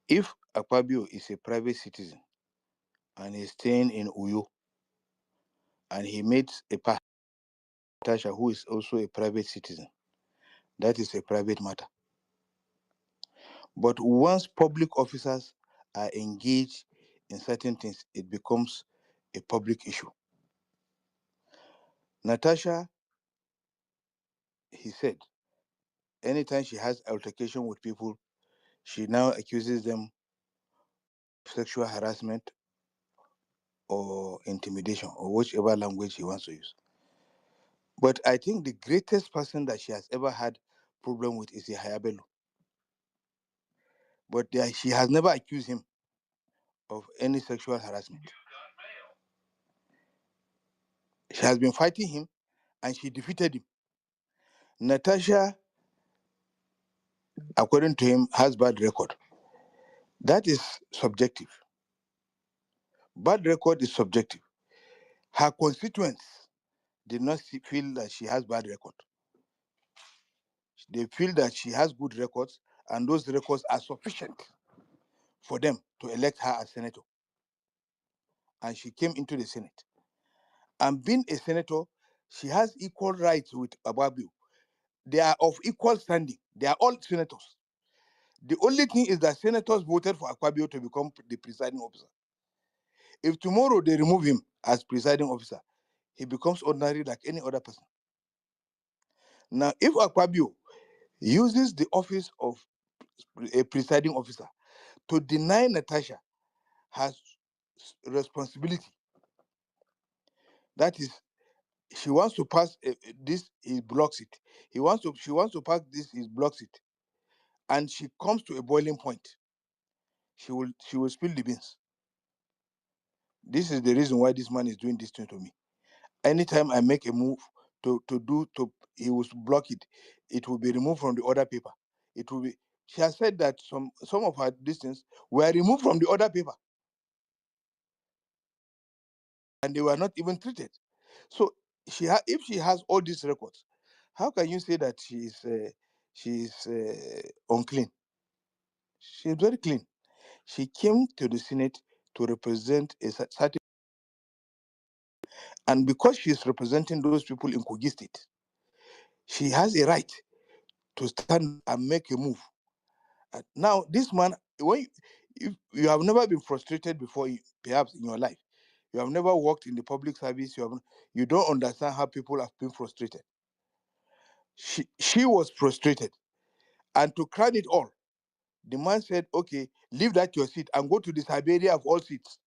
If Akpabio is a private citizen and is staying in Uyo, and he meets a Natasha who is also a private citizen, that is a private matter. But once public officers are engaged in certain things, it becomes a public issue. Natasha, he said, anytime she has altercation with people, she now accuses them of sexual harassment or intimidation or whichever language he wants to use. But I think the greatest person that she has ever had problem with is Yahaya Bello. But she has never accused him of any sexual harassment. She has been fighting him and she defeated him. Natasha, according to him, has bad record. That is subjective. Bad record is subjective. Her constituents did not feel that she has bad record. They feel that she has good records, and those records are sufficient for them to elect her as senator. And she came into the Senate. And being a senator, she has equal rights with Akpabio. They are of equal standing. They are all senators. The only thing is that senators voted for Akpabio to become the presiding officer. If tomorrow they remove him as presiding officer, he becomes ordinary like any other person. Now, if Akpabio uses the office of a presiding officer to deny Natasha her responsibility, that is, she wants to pass this, he blocks it. She wants to pass this, he blocks it, and she comes to a boiling point. She will spill the beans. This is the reason why this man is doing this thing to me. Anytime I make a move he will block it. It will be removed from the other paper. It will be. She has said that some of her distance were removed from the other paper, and they were not even treated. So if she has all these records, how can you say that she is unclean? She is very clean. She came to the Senate to represent a certain, and because she is representing those people in Kogi State, she has a right to stand and make a move. Now, this man, if you have never been frustrated before, perhaps in your life, you have never worked in the public service, you don't understand how people have been frustrated. She was frustrated, and to crown it all, the man said, "Okay, leave that your seat and go to the Siberia of all seats."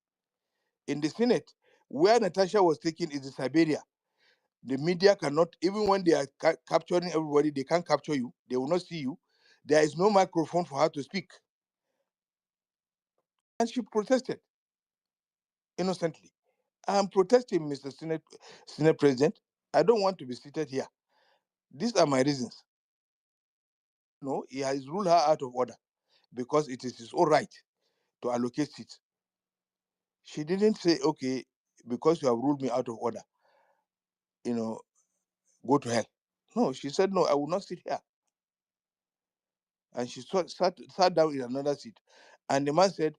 In the Senate, where Natasha was taken is the Siberia. The media cannot, even when they are capturing everybody, they can't capture you. They will not see you. There is no microphone for her to speak. And she protested innocently. I'm protesting, Mr. Senate President. I don't want to be seated here. These are my reasons. No, he has ruled her out of order because it is his own right to allocate seats. She didn't say, okay, because you have ruled me out of order, go to hell. No, she said, no, I will not sit here. And she sat down in another seat. And the man said,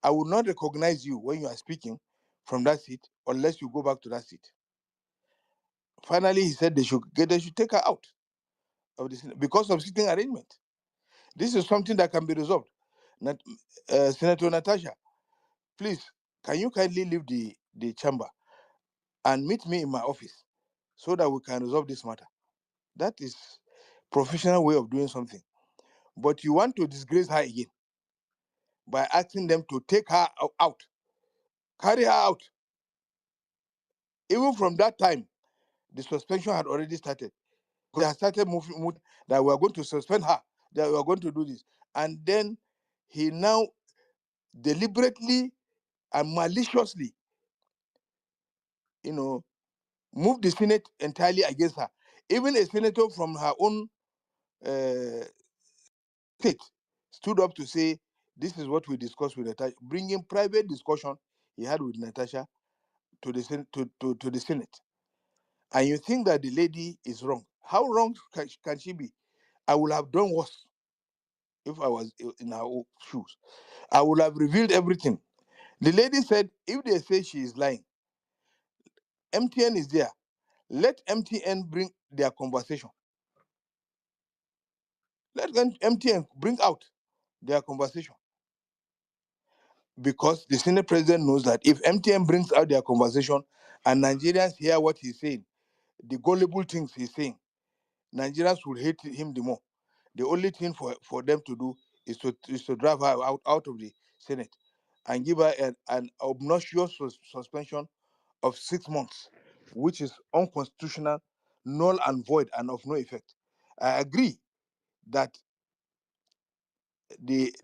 I will not recognize you when you are speaking from that seat unless you go back to that seat. Finally, he said they should take her out of the Senate because of sitting arrangement. This is something that can be resolved. Senator Natasha, please, can you kindly leave the chamber and meet me in my office so that we can resolve this matter? That is professional way of doing something. But you want to disgrace her again by asking them to take her out, carry her out. Even from that time, the suspension had already started. They had started moving that we are going to suspend her, that we are going to do this. And then he now deliberately and maliciously, moved the Senate entirely against her. Even a senator from her own state stood up to say, this is what we discussed with Natasha, bringing private discussion he had with Natasha to the Senate. And you think that the lady is wrong. How wrong can she be? I would have done worse if I was in her shoes. I would have revealed everything. The lady said, if they say she is lying, MTN is there. Let MTN bring their conversation. Let MTN bring out their conversation. Because the Senate president knows that if MTN brings out their conversation and Nigerians hear what he's saying, the gullible things he's saying, Nigerians will hate him the more. The only thing for them to do is to drive her out of the Senate and give her an obnoxious suspension of 6 months, which is unconstitutional, null and void, and of no effect. I agree that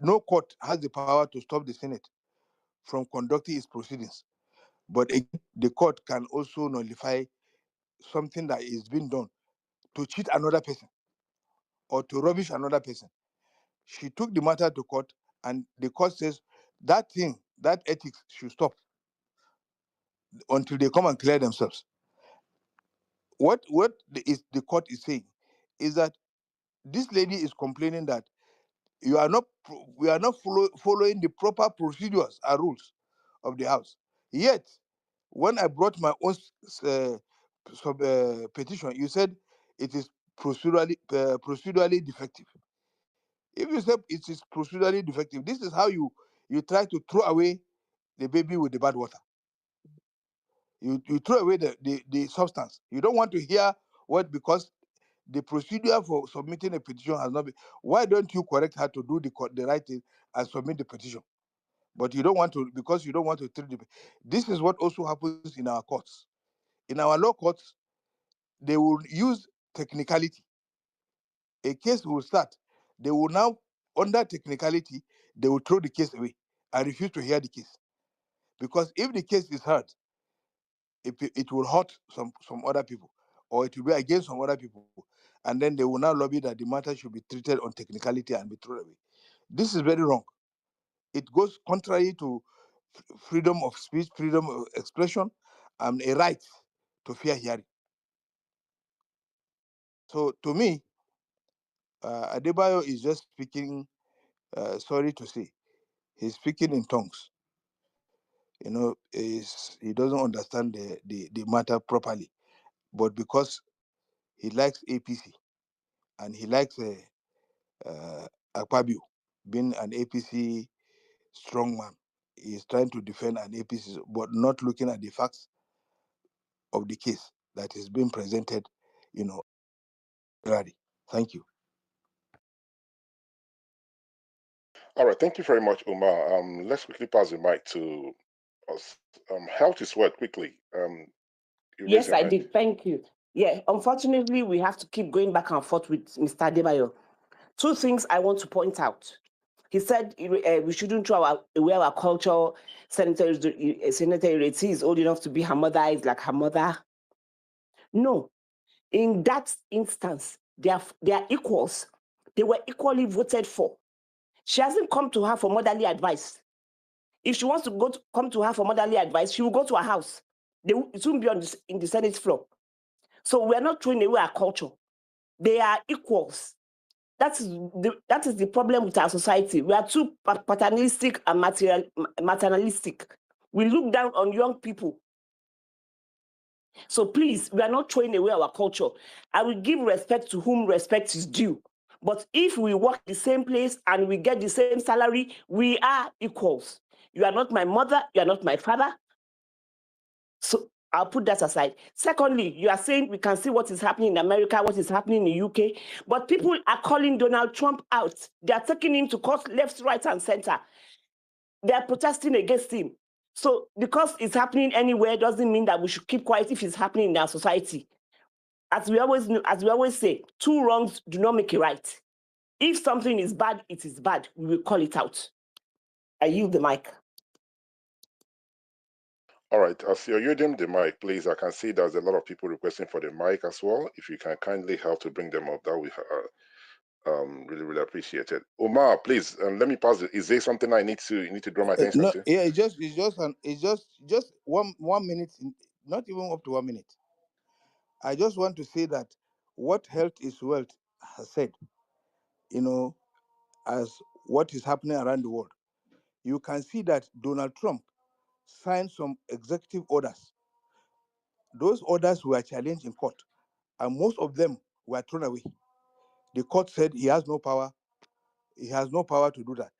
no court has the power to stop the Senate from conducting its proceedings. But again, the court can also nullify something that is being done to cheat another person or to rubbish another person. She took the matter to court, and the court says that thing, that ethics should stop until they come and clear themselves. What the court is saying is that this lady is complaining that we are not following the proper procedures and rules of the house. Yet, when I brought my own petition, you said it is procedurally defective. If you say it is procedurally defective, this is how you try to throw away the baby with the bad water. You throw away the substance. You don't want to hear what, because the procedure for submitting a petition has not been. Why don't you correct her to do the right thing and submit the petition? But you don't want to, because you don't want to treat the. This is what also happens in our courts. In our law courts, they will use technicality. A case will start. They will now, under technicality, they will throw the case away and refuse to hear the case. Because if the case is heard, it will hurt some other people, or it will be against some other people. And then they will now lobby that the matter should be treated on technicality and be thrown away. This is very wrong. It goes contrary to freedom of speech, freedom of expression, and a right to fair hearing. So to me, Adebayo is just speaking, sorry to say, he's speaking in tongues. He doesn't understand the matter properly. But because he likes APC and he likes Akpabio, being an APC strongman, he is trying to defend an APC, but not looking at the facts of the case that is being presented, Thank you. All right, thank you very much, Umar. Let's quickly pass the mic to us. Health is what quickly. You raise Yes, your I hand. did. Thank you. Yeah, unfortunately, we have to keep going back and forth with Mr. Adebayo. Two things I want to point out. He said we shouldn't throw away our culture. Senator Ireti is old enough to be her mother, is like her mother. No. In that instance, they are equals. They were equally voted for. She hasn't come to her for motherly advice. If she wants to come to her for motherly advice, she will go to her house. It won't be in the Senate floor. So we are not throwing away our culture. They are equals. That is the problem with our society. We are too paternalistic and maternalistic. We look down on young people. So please, we are not throwing away our culture. I will give respect to whom respect is due. But if we work the same place and we get the same salary, we are equals. You are not my mother, you are not my father. So I'll put that aside. Secondly, you are saying we can see what is happening in America, what is happening in the UK, but people are calling Donald Trump out. They are taking him to court left, right, and center. They are protesting against him. So because it's happening anywhere doesn't mean that we should keep quiet if it's happening in our society. As we always say, two wrongs do not make a right. If something is bad, it is bad. We will call it out. I yield the mic. All right, as you're using the mic, please, I can see there's a lot of people requesting for the mic as well. If you can kindly help to bring them up, that we really, really appreciate it. Omar, please, let me pause it. Is there something you need to draw my attention No, to? yeah, it's just 1 minute, not even up to 1 minute. I just want to say that what Health is Wealth has said, as what is happening around the world, you can see that Donald Trump signed some executive orders. Those orders were challenged in court, and most of them were thrown away. The court said he has no power. He has no power to do that.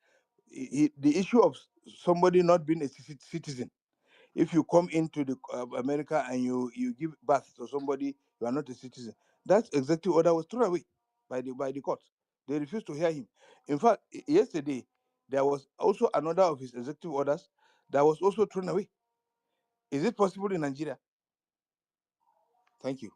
The issue of somebody not being a citizen, if you come into the America and you give birth to somebody, you are not a citizen. That executive order was thrown away by the court. They refused to hear him. In fact, yesterday there was also another of his executive orders that was also thrown away. Is it possible in Nigeria? Thank you.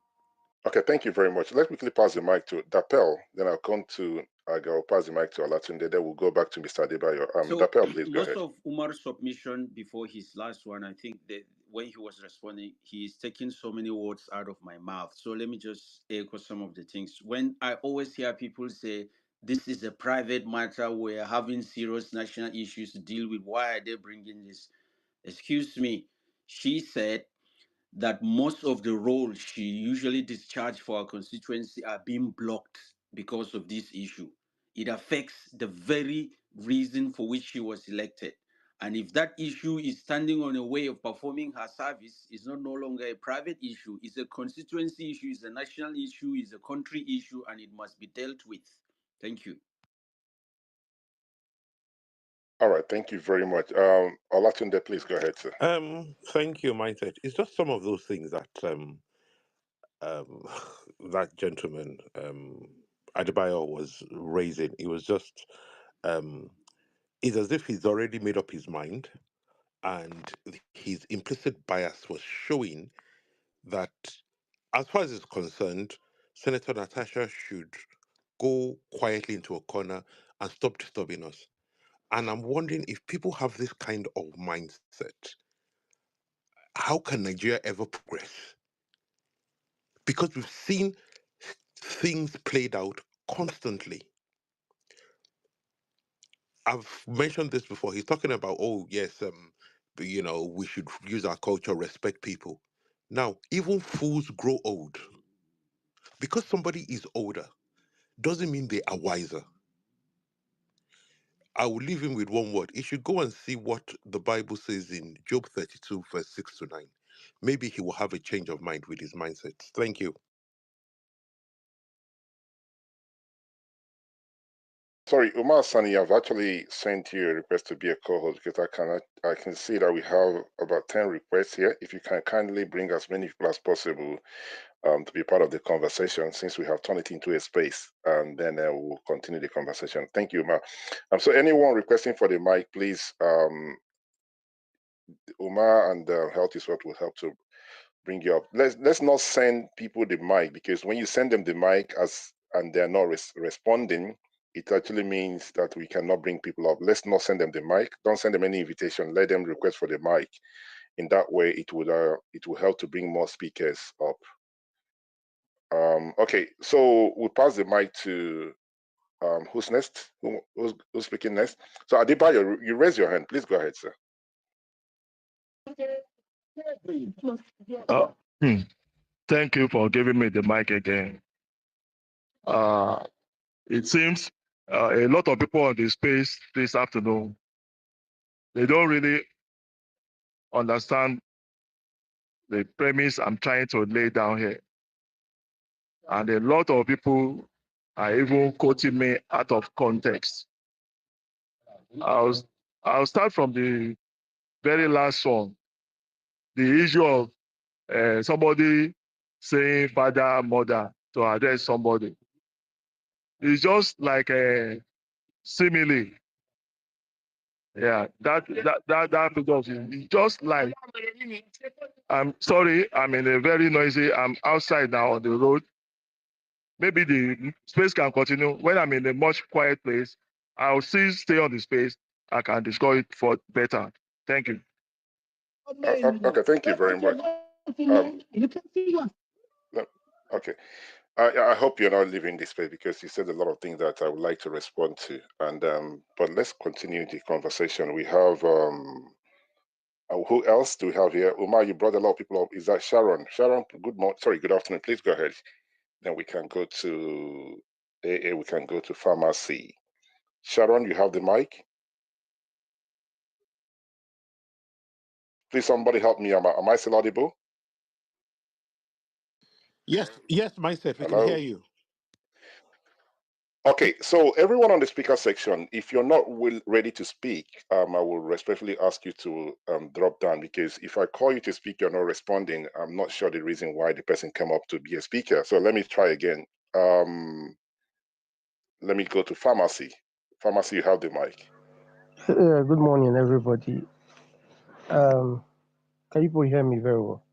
Okay, thank you very much. Let's quickly pass the mic to Dapel. Then I'll pass the mic to Olatunde. Then we'll go back to Mr. Adebayo. So Dapel, please go most ahead. of Umar's submission before his last one, I think that when he was responding, he's taking so many words out of my mouth. So let me just echo some of the things. When I always hear people say this is a private matter, we're having serious national issues to deal with, why are they bringing this? Excuse me. She said that most of the roles she usually discharged for our constituency are being blocked because of this issue. It affects the very reason for which she was elected. And if that issue is standing on a way of performing her service, it's not no longer a private issue, it's a constituency issue, it's a national issue, it's a country issue, and it must be dealt with. Thank you. All right, thank you very much. Olatunde, please go ahead, sir. Thank you, Mindset. It's just some of those things that um, that gentleman Adebayo was raising. It was just it's as if he's already made up his mind, and his implicit bias was showing that, as far as it's concerned, Senator Natasha should go quietly into a corner and stop disturbing us. And I'm wondering, if people have this kind of mindset, how can Nigeria ever progress? Because we've seen things played out constantly. I've mentioned this before. He's talking about, oh yes, we should use our culture, respect people. Now, even fools grow old. Because somebody is older doesn't mean they are wiser. I will leave him with one word. He should go and see what the Bible says in Job 32, verse 6 to 9. Maybe he will have a change of mind with his mindset. Thank you. Sorry, Umar Sani, I've actually sent you a request to be a co-host because I can see that we have about 10 requests here. If you can kindly bring as many people as possible to be part of the conversation, since we have turned it into a space, and then we'll continue the conversation. Thank you, Umar. So anyone requesting for the mic, please, Umar and Health is what will help to bring you up. Let's not send people the mic, because when you send them the mic and they're not responding, it actually means that we cannot bring people up. Let's not send them the mic. Don't send them any invitation. Let them request for the mic. In that way, it will help to bring more speakers up. Okay, so we'll pass the mic to who's next? Who's speaking next? So Adebayo, you raise your hand. Please go ahead, sir. Thank you for giving me the mic again. It seems a lot of people on the space this afternoon, they don't really understand the premise I'm trying to lay down here. And a lot of people are even quoting me out of context. I'll start from the very last one. The issue of somebody saying father, mother to address somebody. It's just like a simile. Yeah, that is just like, I'm sorry, I'm in a very noisy, I'm outside now on the road. Maybe the space can continue. When I'm in a much quiet place, I'll still stay on the space. I can discuss it for better. Thank you. Okay, thank you very much. Okay. I hope you're not leaving this space, because you said a lot of things that I would like to respond to. And but let's continue the conversation. We have who else do we have here? Umar, you brought a lot of people up. Is that Sharon? Sharon, good morning. Sorry, good afternoon. Please go ahead. Then we can go to AA. We can go to pharmacy. Sharon, you have the mic. Please, somebody help me. Am I still audible? Yes, Mindset, we can Hello? hear you. Okay, so everyone on the speaker section, if you're not ready to speak, I will respectfully ask you to drop down, because if I call you to speak, you're not responding. I'm not sure the reason why the person came up to be a speaker. So let me try again. Let me go to pharmacy. Pharmacy, you have the mic. Good morning, everybody. Um, can you hear me very well?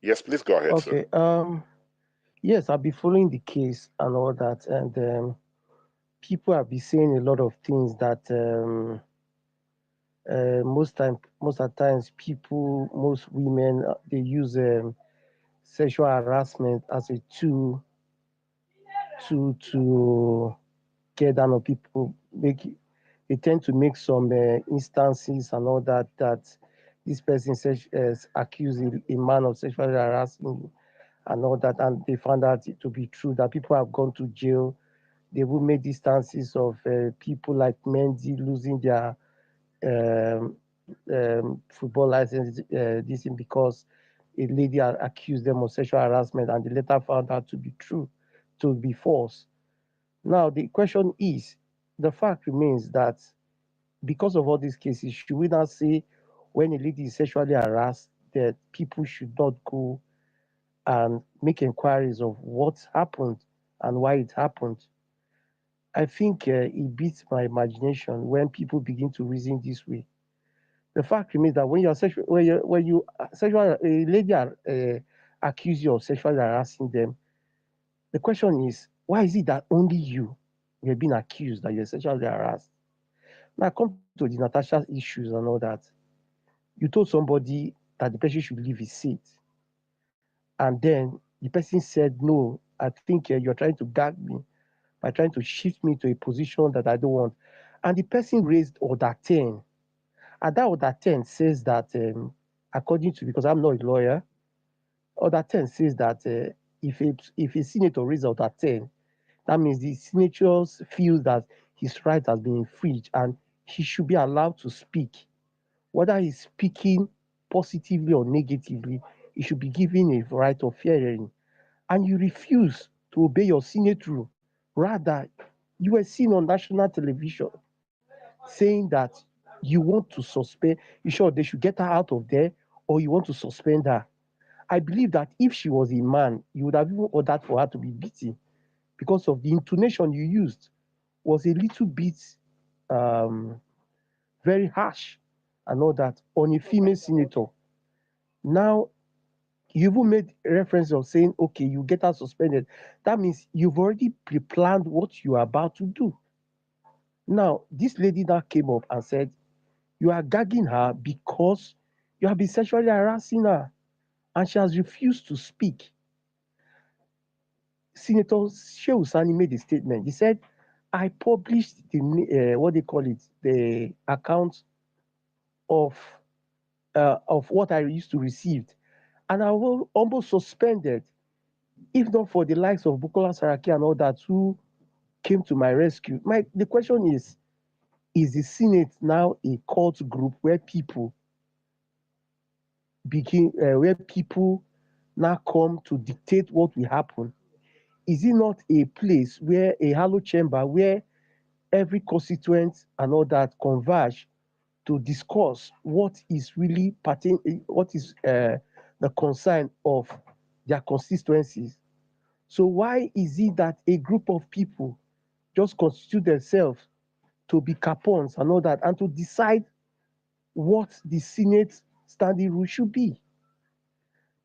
Yes, please go ahead, sir. Okay. Yes, I'll be following the case and all that, and people have been saying a lot of things that most of the times, people, most women, they use sexual harassment as a tool to get down on people. They tend to make some instances and all that this person accused a man of sexually harassing and all that, and they found out it to be true that people have gone to jail. They will make instances of people like Mendy losing their um, football license, this thing because a lady had accused them of sexual harassment, and they later found out to be true, to be false. Now the question is, the fact remains that because of all these cases, should we not say when a lady is sexually harassed that people should not go and make inquiries of what happened and why it happened? I think it beats my imagination when people begin to reason this way. The fact remains that when you sexual a lady accuse you of sexually harassing them, the question is, why is it that only you have been accused that you're sexually harassed? Now come to the Natasha issues and all that. You told somebody that the person should leave his seat, and then the person said, "No, I think you're trying to gag me by trying to shift me to a position that I don't want." And the person raised order 10. And that order 10 says that, according to, because I'm not a lawyer, order 10 says that if a senator raises order 10, that means the senators feel that his right has been infringed and he should be allowed to speak. Whether he's speaking positively or negatively, he should be given a right of hearing. And you refuse to obey your Senate rule. Rather, you were seen on national television saying that you want to suspend, you sure they should get her out of there, or you want to suspend her. I believe that if she was a man, you would have even ordered for her to be beaten because of the intonation you used was a little bit um, very harsh and all that on a female senator. Now, you even made reference of saying, okay, you get her suspended. That means you've already pre-planned what you are about to do. Now, this lady now came up and said, you are gagging her because you have been sexually harassing her and she has refused to speak. Senator Shehu Sani made a statement. He said, I published the what they call it, the account of what I used to receive, and I was almost suspended, if not for the likes of Bukola Saraki and all that who came to my rescue. The question is the Senate now a cult group where people now come to dictate what will happen? Is it not a place where a hollow chamber where every constituent and all that converge to discuss what is the concern of their constituencies? So why is it that a group of people just constitute themselves to be capons and all that and to decide what the Senate standing rule should be?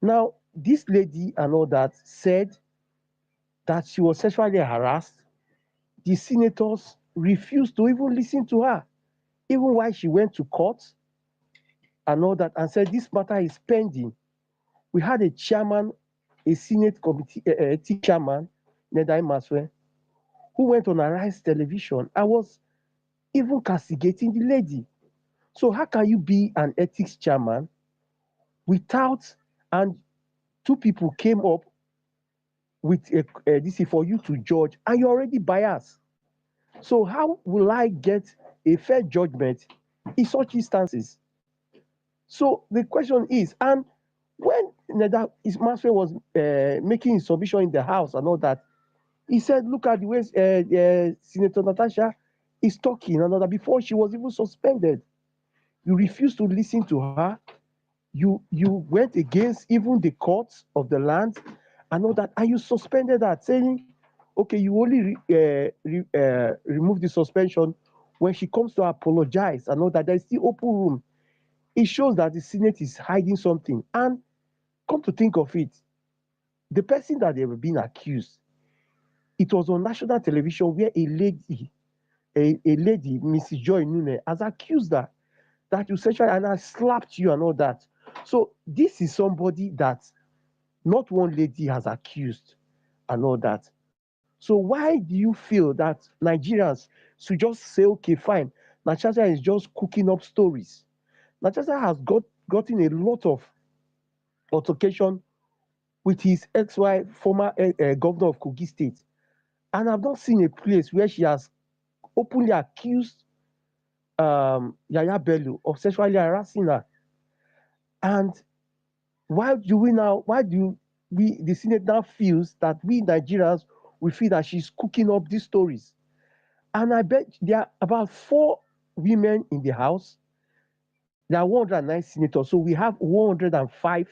Now, this lady and all that said that she was sexually harassed. The senators refused to even listen to her, even while she went to court and all that, and said this matter is pending. We had a chairman, a Senate committee, ethics chairman, Nedai Maswe, who went on Arise television. I was even castigating the lady. So how can you be an ethics chairman without, and two people came up with this is for you to judge, and you're already biased? So how will I get a fair judgment in such instances? So the question is, and when Neda Ismaswe was making his submission in the House and all that, he said, look at the way Senator Natasha is talking and all that before she was even suspended. You refused to listen to her. You went against even the courts of the land and all that, and you suspended that, saying, okay, you only remove the suspension when she comes to apologize and all that. There's still open room. it shows that the Senate is hiding something. And come to think of it, the person that they were being accused, it was on national television where a lady, Mrs. Joy Nune, has accused her that you sexually and I slapped you and all that. So this is somebody that not one lady has accused and all that. So why do you feel that Nigerians should just say, okay, fine, Natasha is just cooking up stories? Natasha has gotten a lot of altercation with his ex-wife, former governor of Kogi State, and I've not seen a place where she has openly accused Yaya Bello of sexually harassing her. And why do we, the Senate now feels that we Nigerians, we feel that she's cooking up these stories? And I bet there are about 4 women in the House. There are 109 senators, so we have 105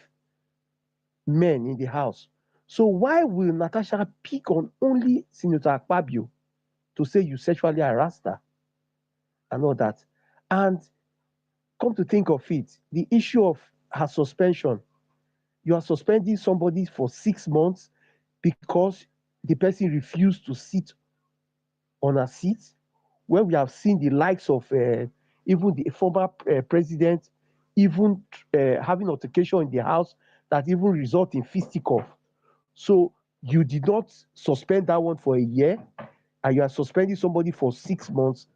men in the House. So why will Natasha pick on only Senator Akpabio to say you sexually harassed her and all that? And come to think of it, the issue of her suspension, you are suspending somebody for 6 months because the person refused to sit on a seat, when we have seen the likes of even the former president even having altercation in the house that even result in fisticuff. So you did not suspend that one for a year, and you are suspending somebody for 6 months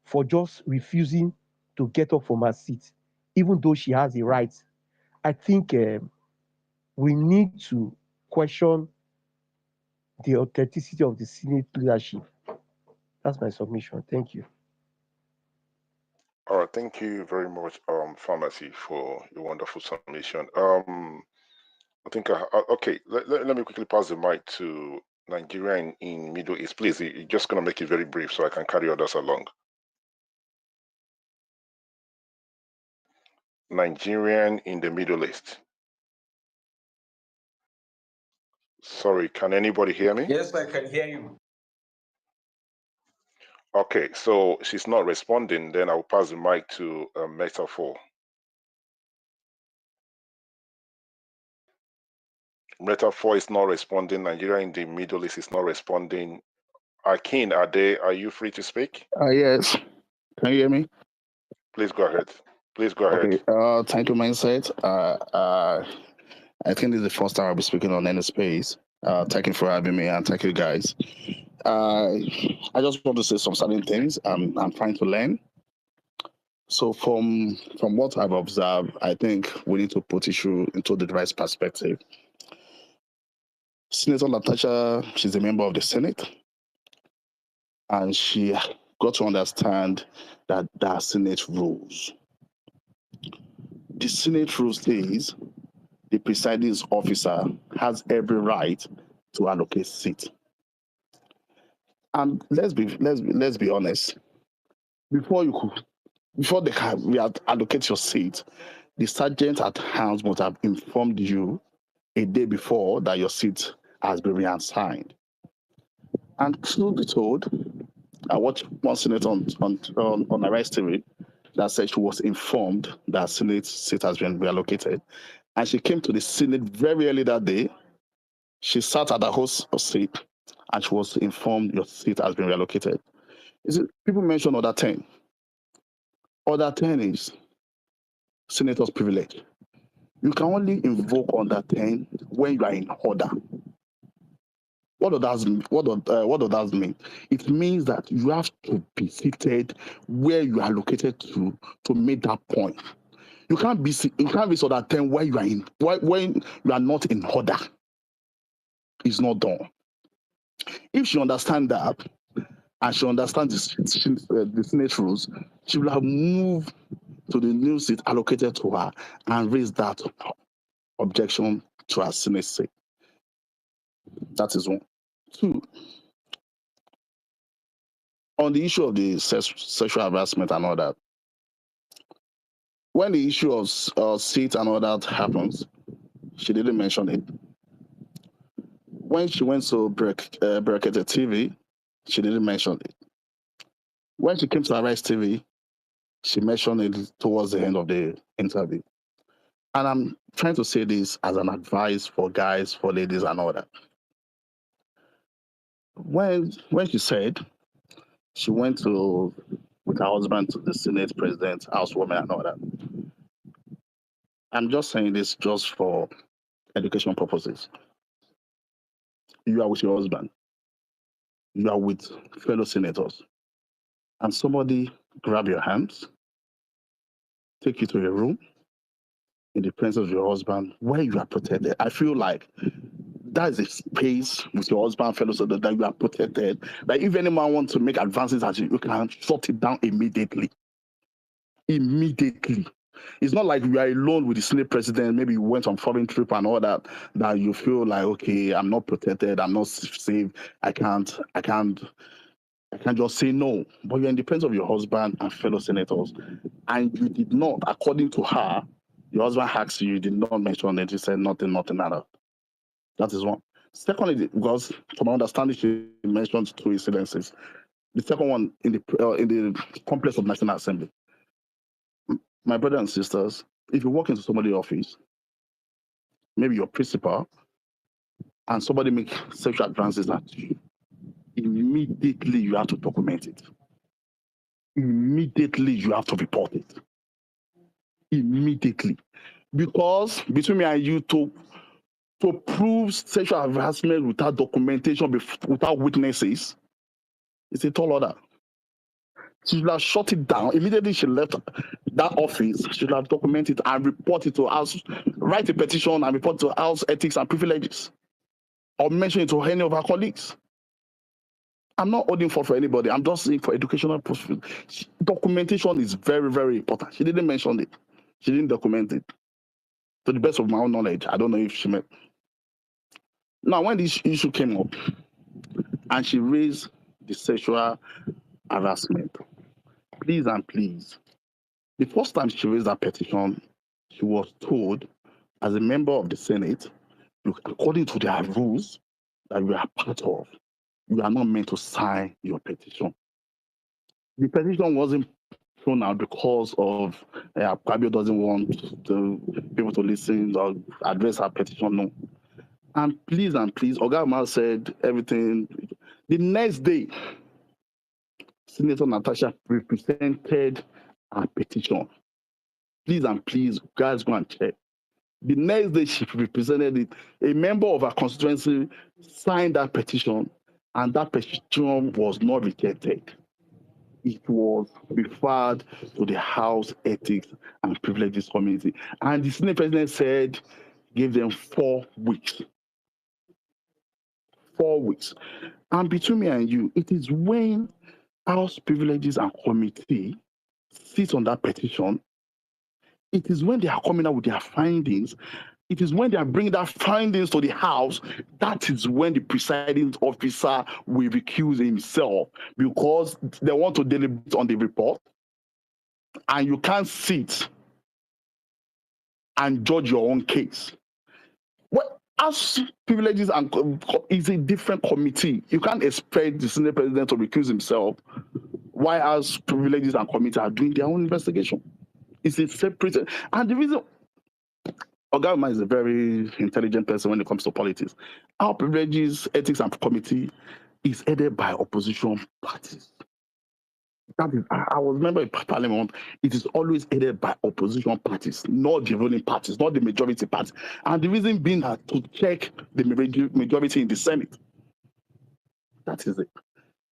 for just refusing to get up from her seat, even though she has a right. I think we need to question the authenticity of the Senate leadership. That's my submission. Thank you. All right, thank you very much, Pharmacy, for your wonderful submission. I think okay. Let me quickly pass the mic to Nigerian in Middle East, please. You're just gonna make it very brief so I can carry others along. Nigerian in the Middle East. Sorry, can anybody hear me? Yes, I can hear you. Okay, so she's not responding. Then I'll pass the mic to Metaphor. Metaphor is not responding. Nigeria in the Middle East is not responding. Akin, are you free to speak? Yes. Can you hear me? Please go ahead. Please go ahead. Okay. Thank you, Mindset. I think this is the first time I'll be speaking on any space. Thank you for having me, and thank you guys. I just want to say some certain things. I'm trying to learn. So from what I've observed, I think we need to put issue into the right perspective. Senator Natasha, she's a member of the Senate, and she got to understand that there are Senate rules. The Senate rule says the presiding officer has every right to allocate seat. And let's be honest. Before they can allocate your seat, the sergeant at arms must have informed you a day before that your seat has been reassigned. And truth be told, I watched one senator on Arise TV that said she was informed that Senate seat has been reallocated, and she came to the Senate very early that day. She sat at the host seat, and she was informed your seat has been reallocated. People mention other 10. Other 10 is senator's privilege. You can only invoke under 10 when you are in order. What does that mean? It means that you have to be seated where you are located to make that point. You can't be under 10 where you are when you are not in order. It's not done. If she understands that, and she understands the Senate rules, she will have moved to the new seat allocated to her and raised that objection to her Senate seat. That is one. Two, on the issue of the sexual harassment and all that, when the issue of seat and all that happens, she didn't mention it. When she went to Brekete TV, she didn't mention it. When she came to Arise TV, She mentioned it towards the end of the interview. And I'm trying to say this as an advice for guys, for ladies, and all that. When she said she went to with her husband to the Senate president, housewoman, and all that, I'm just saying this just for education purposes. You are with your husband, you are with fellow senators, and somebody grab your hands, take you to a room in the presence of your husband where you are protected. I feel like that is a space with your husband, fellow soldier, that you are protected. Like if any man wants to make advances at you, you can shut it down immediately. Immediately. It's not like you are alone with the Senate president. Maybe you went on foreign trip and all that. That you feel like, okay, I'm not protected. I'm not safe. I can't just say no. But you're in the presence of your husband and fellow senators, and you did not, according to her, your husband asked you, you did not mention it. You said nothing, nothing at all. That is one. Secondly, because from my understanding, she mentioned two incidences. The second one in the complex of National Assembly. My brothers and sisters, if you walk into somebody's office, maybe your principal, and somebody make sexual advances at you, immediately you have to document it. Immediately you have to report it. Immediately. Because between me and you, to prove sexual harassment without documentation, without witnesses, it's a tall order. She should have shut it down. Immediately she left that office, she should have documented and reported to House, write a petition and report to House Ethics and Privileges, or mention it to any of her colleagues. I'm not holding for anybody. I'm just saying for educational purposes. Documentation is very, very important. She didn't mention it. She didn't document it. To the best of my own knowledge, I don't know if she meant. Now, when this issue came up and she raised the sexual harassment, please and please, the first time she raised that petition, she was told, as a member of the Senate, look, according to their rules that you are part of, you are not meant to sign your petition. The petition wasn't thrown out because of Akpabio doesn't want people to listen or address her petition. No. And please, Oga Mal said everything. The next day, Senator Natasha represented her petition. Please and please, guys, go and check. The next day she represented it. A member of her constituency signed that petition, and that petition was not rejected. It was referred to the House Ethics and Privileges Committee. And the Senate president said, gave them 4 weeks. 4 weeks. And between me and you, it is when House Privileges and Committee sits on that petition, it is when they are coming out with their findings, it is when they are bringing that findings to the House, that is when the presiding officer will recuse himself, because they want to deliberate on the report, and you can't sit and judge your own case. Well, House Privileges and is a different committee. You can't expect the Senate president to recuse himself while House Privileges and Committee are doing their own investigation. It's a separate, and the reason Ogama is a very intelligent person when it comes to politics. Our Privileges, Ethics and Committee is headed by opposition parties. That is, I was a member of parliament. It is always headed by opposition parties, not the ruling parties, not the majority party. And the reason being that to check the majority in the Senate. That is it.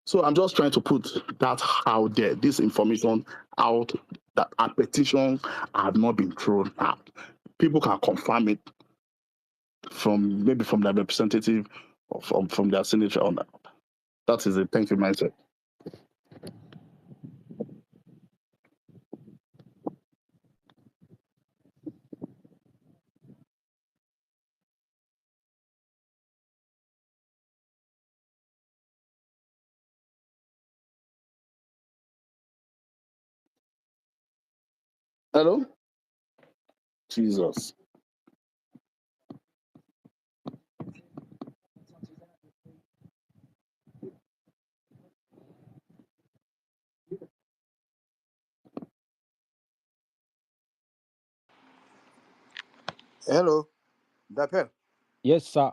So I'm just trying to put that out there, this information out, that our petitions have not been thrown out. People can confirm it from maybe from their representative or from their senator on that. That is it. Thank you, myself. Hello? Jesus. Hello, Dapel. Yes, sir.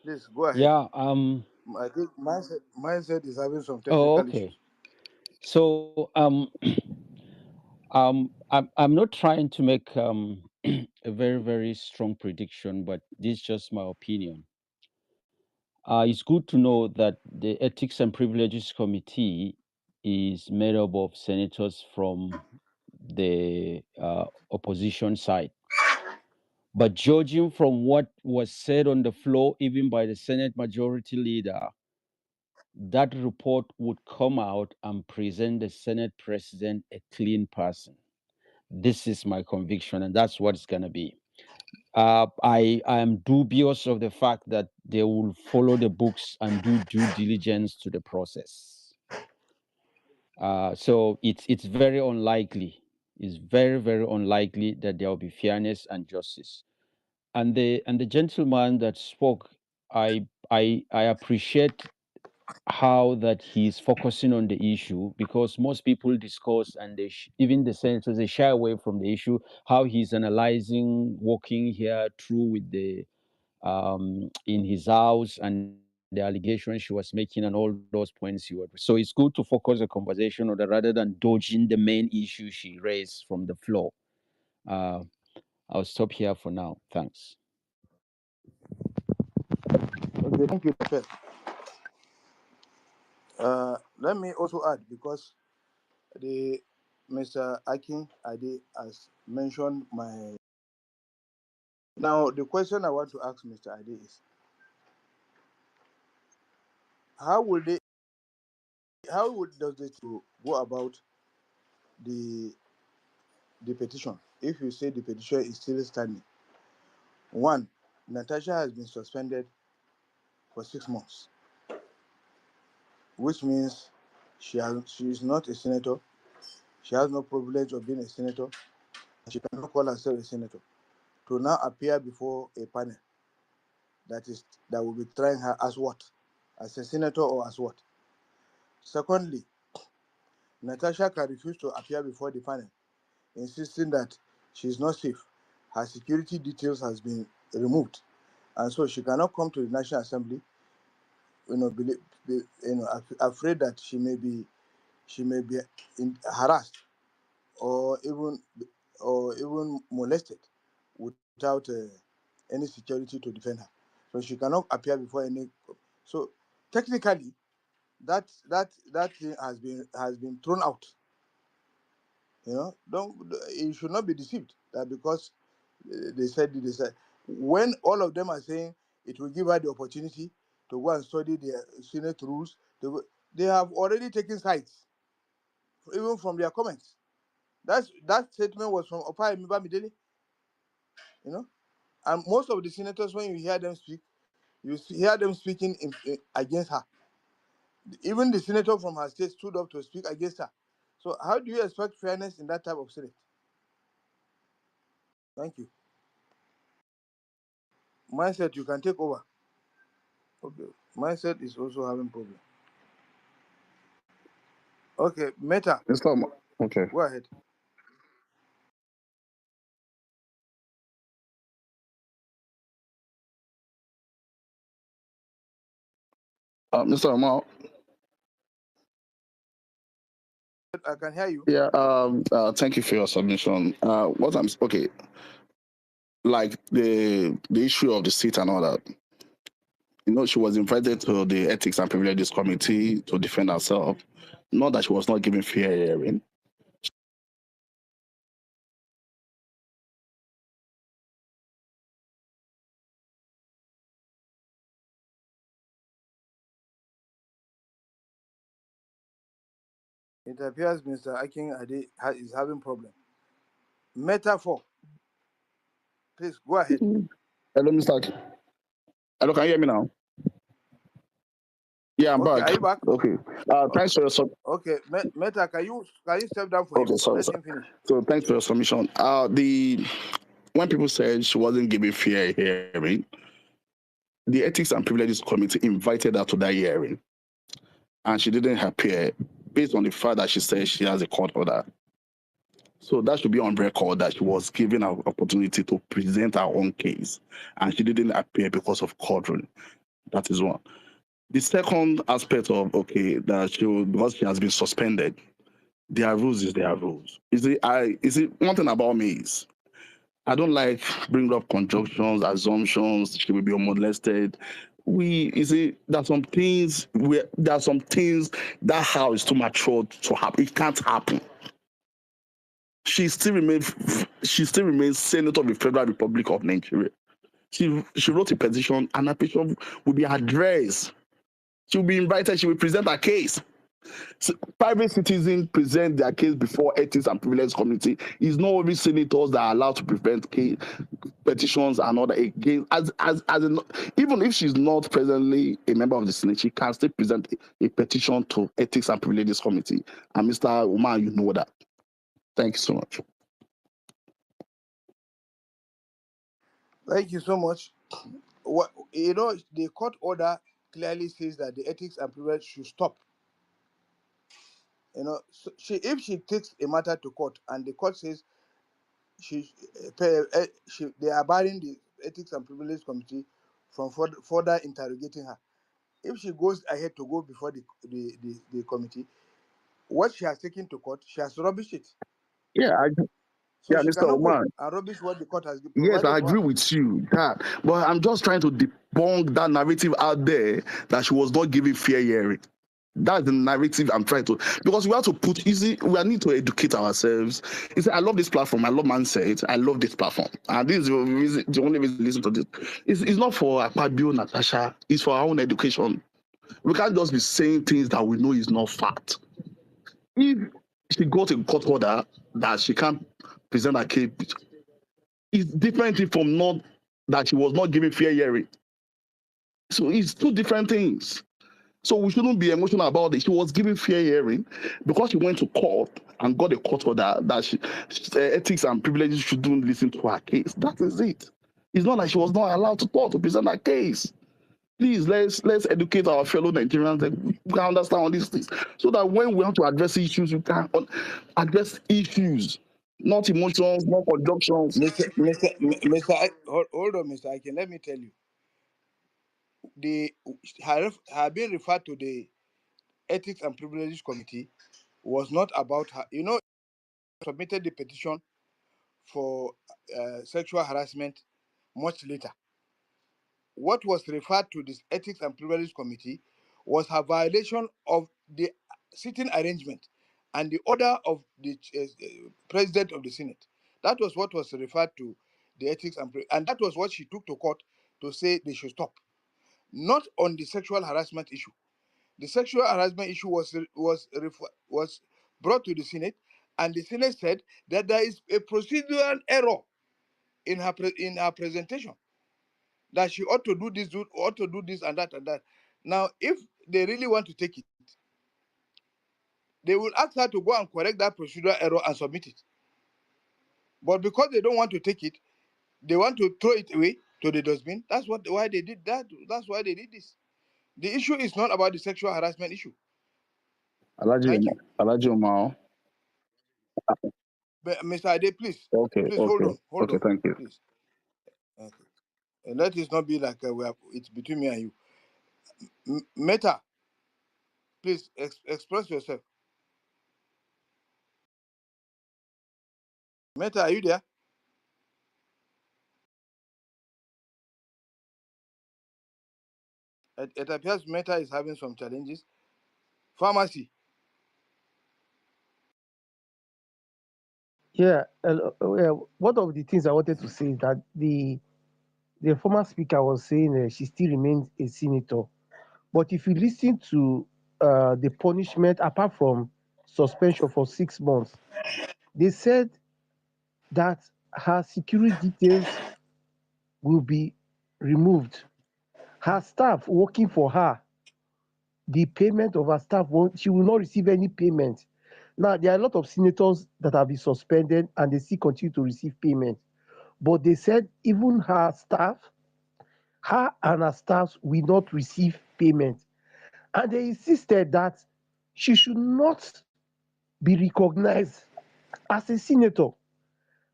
Please go ahead. Yeah. I think mindset is having some Oh, technical issues. okay. So I'm not trying to make a very very strong prediction, but this is just my opinion. It's good to know that the Ethics and Privileges Committee is made up of senators from the opposition side. But judging from what was said on the floor, even by the Senate Majority Leader, that report would come out and present the Senate President a clean person. This is my conviction, and that's what it's going to be. I am dubious of the fact that they will follow the books and do due diligence to the process. So it's very unlikely. It's very very unlikely that there will be fairness and justice. And the gentleman that spoke, I appreciate how that he's focusing on the issue, because most people discuss and even the senators, they shy away from the issue. How he's analyzing, walking here through with the in his house and the allegations she was making and all those points you were. So it's good to focus the conversation on that rather than dodging the main issue she raised from the floor. Uh, I'll stop here for now. Thanks. Okay, thank you, Dapel. Let me also add, because the Mr. Akin Ade has mentioned my. Now, the question I want to ask Mr. Ade is, how will they, how would does it to go about the the petition? If you say the petition is still standing, one, Natasha has been suspended for 6 months, which means she is not a senator. She has no privilege of being a senator. She cannot call herself a senator. To now appear before a panel that will be trying her as what? As a senator or as what? Secondly, Natasha can refuse to appear before the panel, insisting that she is not safe. Her security details has been removed, and so she cannot come to the National Assembly. Afraid that she may be harassed or even molested without any security to defend her. So she cannot appear before any. So technically, that thing has been thrown out. Don't you should not be deceived that because they said when all of them are saying it will give her the opportunity to go and study the Senate rules. They have already taken sides, even from their comments. That statement was from Opa Bamidele, and most of the senators, when you hear them speak, hear them speaking against her. Even the senator from her state stood up to speak against her. So how do you expect fairness in that type of Senate? Thank you. Mindset, you can take over. Okay. Mindset is also having problem. Okay, Meta, Okay. go ahead. Mr. Amal, I can hear you. yeah, thank you for your submission. Okay, like the issue of the seat and all that. She was invited to the Ethics and Privileges Committee to defend herself. Not that she was not given fair hearing. It appears Mr. Akin Ade is having problem. Metaphor, please go ahead. Hello, Mr. Hello, can you hear me now? Yeah, I'm Okay, back. are you back? Okay. Thanks for your Okay, Meta, can you step down for him? Okay, sorry, Let sir. him finish. So thanks for your submission. When people said she wasn't given fair hearing, the Ethics and Privileges Committee invited her to that hearing, and she didn't appear based on the fact that she said she has a court order. So that should be on record that she was given an opportunity to present her own case, and she didn't appear because of court ruling. That is one. The second aspect of that because she has been suspended, their rules is their rules. One thing about me is I don't like bringing up conjunctions, assumptions. She will be molested. There are some things that how is too mature to happen. It can't happen. She still remains Senator of the Federal Republic of Nigeria. She wrote a petition, and her petition will be addressed. She will be invited. She will present her case. So, private citizens present their case before Ethics and Privilege Committee. It's not only senators that are allowed to present petitions and other against even if she's not presently a member of the Senate, she can still present a petition to Ethics and Privileges Committee. And Mr. Umar, you know that. Thank you so much. Thank you so much. The court order clearly says that the ethics and privilege should stop. So if she takes a matter to court and the court says they are barring the ethics and privilege committee from further interrogating her. If she goes ahead to go before the committee, what she has taken to court, she has rubbished it. Yeah, So she Mr. cannot Omar. go and rubbish what the court has provided. Yes, I agree with you that, but I'm just trying to debunk that narrative out there that she was not given fair hearing. That's the narrative I'm trying to, because we have to we need to educate ourselves. I love this platform. I love mindset. I love this platform. And this is the only reason to listen to this. It's not for Akpabio, Natasha. It's for our own education. We can't just be saying things that we know is not fact. If she got a court order that she can't present her case, it's different from not that she was not given fair hearing. So it's two different things. So we shouldn't be emotional about it. She was given fair hearing because she went to court and got a court order that ethics and privileges shouldn't listen to her case. That is it. It's not like she was not allowed to talk to present her case. Please, let's educate our fellow Nigerians and we can understand all these things so that when we have to address issues, we can address issues, not emotions, not conjunctions. Hold on, Mr. Aiken. Let me tell you. Her being referred to the Ethics and Privileges Committee was not about her. Submitted the petition for sexual harassment much later. What was referred to this Ethics and Privileges Committee was her violation of the sitting arrangement and the order of the President of the Senate. That was what was referred to the Ethics and that was what she took to court to say they should stop. Not on the sexual harassment issue. The sexual harassment issue was brought to the Senate, and the Senate said that there is a procedural error in her presentation, that she ought to do this and that and that. Now, if they really want to take it, they will ask her to go and correct that procedural error and submit it. But because they don't want to take it, they want to throw it away to the dustbin. That's why they did that. That's why they did this. The issue is not about the sexual harassment issue. Thank you. Alaji Omar. But Mr. Ade, please. Okay. Please hold on. Hold on. Thank you. Please. Okay. And let it not be like it's between me and you. Meta, please express yourself. Meta, are you there? It appears Meta is having some challenges. Pharmacy. Yeah, one of the things I wanted to say is that the former speaker was saying she still remains a senator. But if you listen to the punishment, apart from suspension for 6 months, they said that her security details will be removed. Her staff working for her, the payment of her staff, she will not receive any payment. Now, there are a lot of senators that have been suspended and they still continue to receive payment. But they said even her and her staff will not receive payment. And they insisted that she should not be recognized as a senator,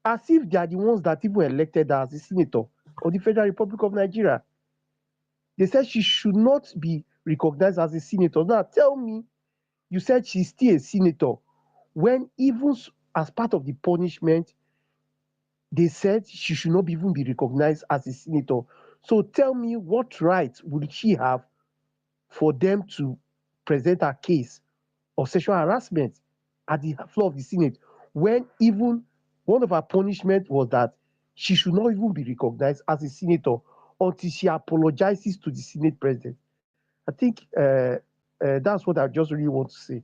as if they are the ones that even elected her as a senator of the Federal Republic of Nigeria. They said she should not be recognized as a senator. Now tell me, you said she's still a senator when even as part of the punishment, they said she should not even be recognized as a senator. So tell me, what right would she have for them to present her case of sexual harassment at the floor of the Senate when even one of her punishment was that she should not even be recognized as a senator until she apologizes to the Senate president. I think that's what I just really want to say.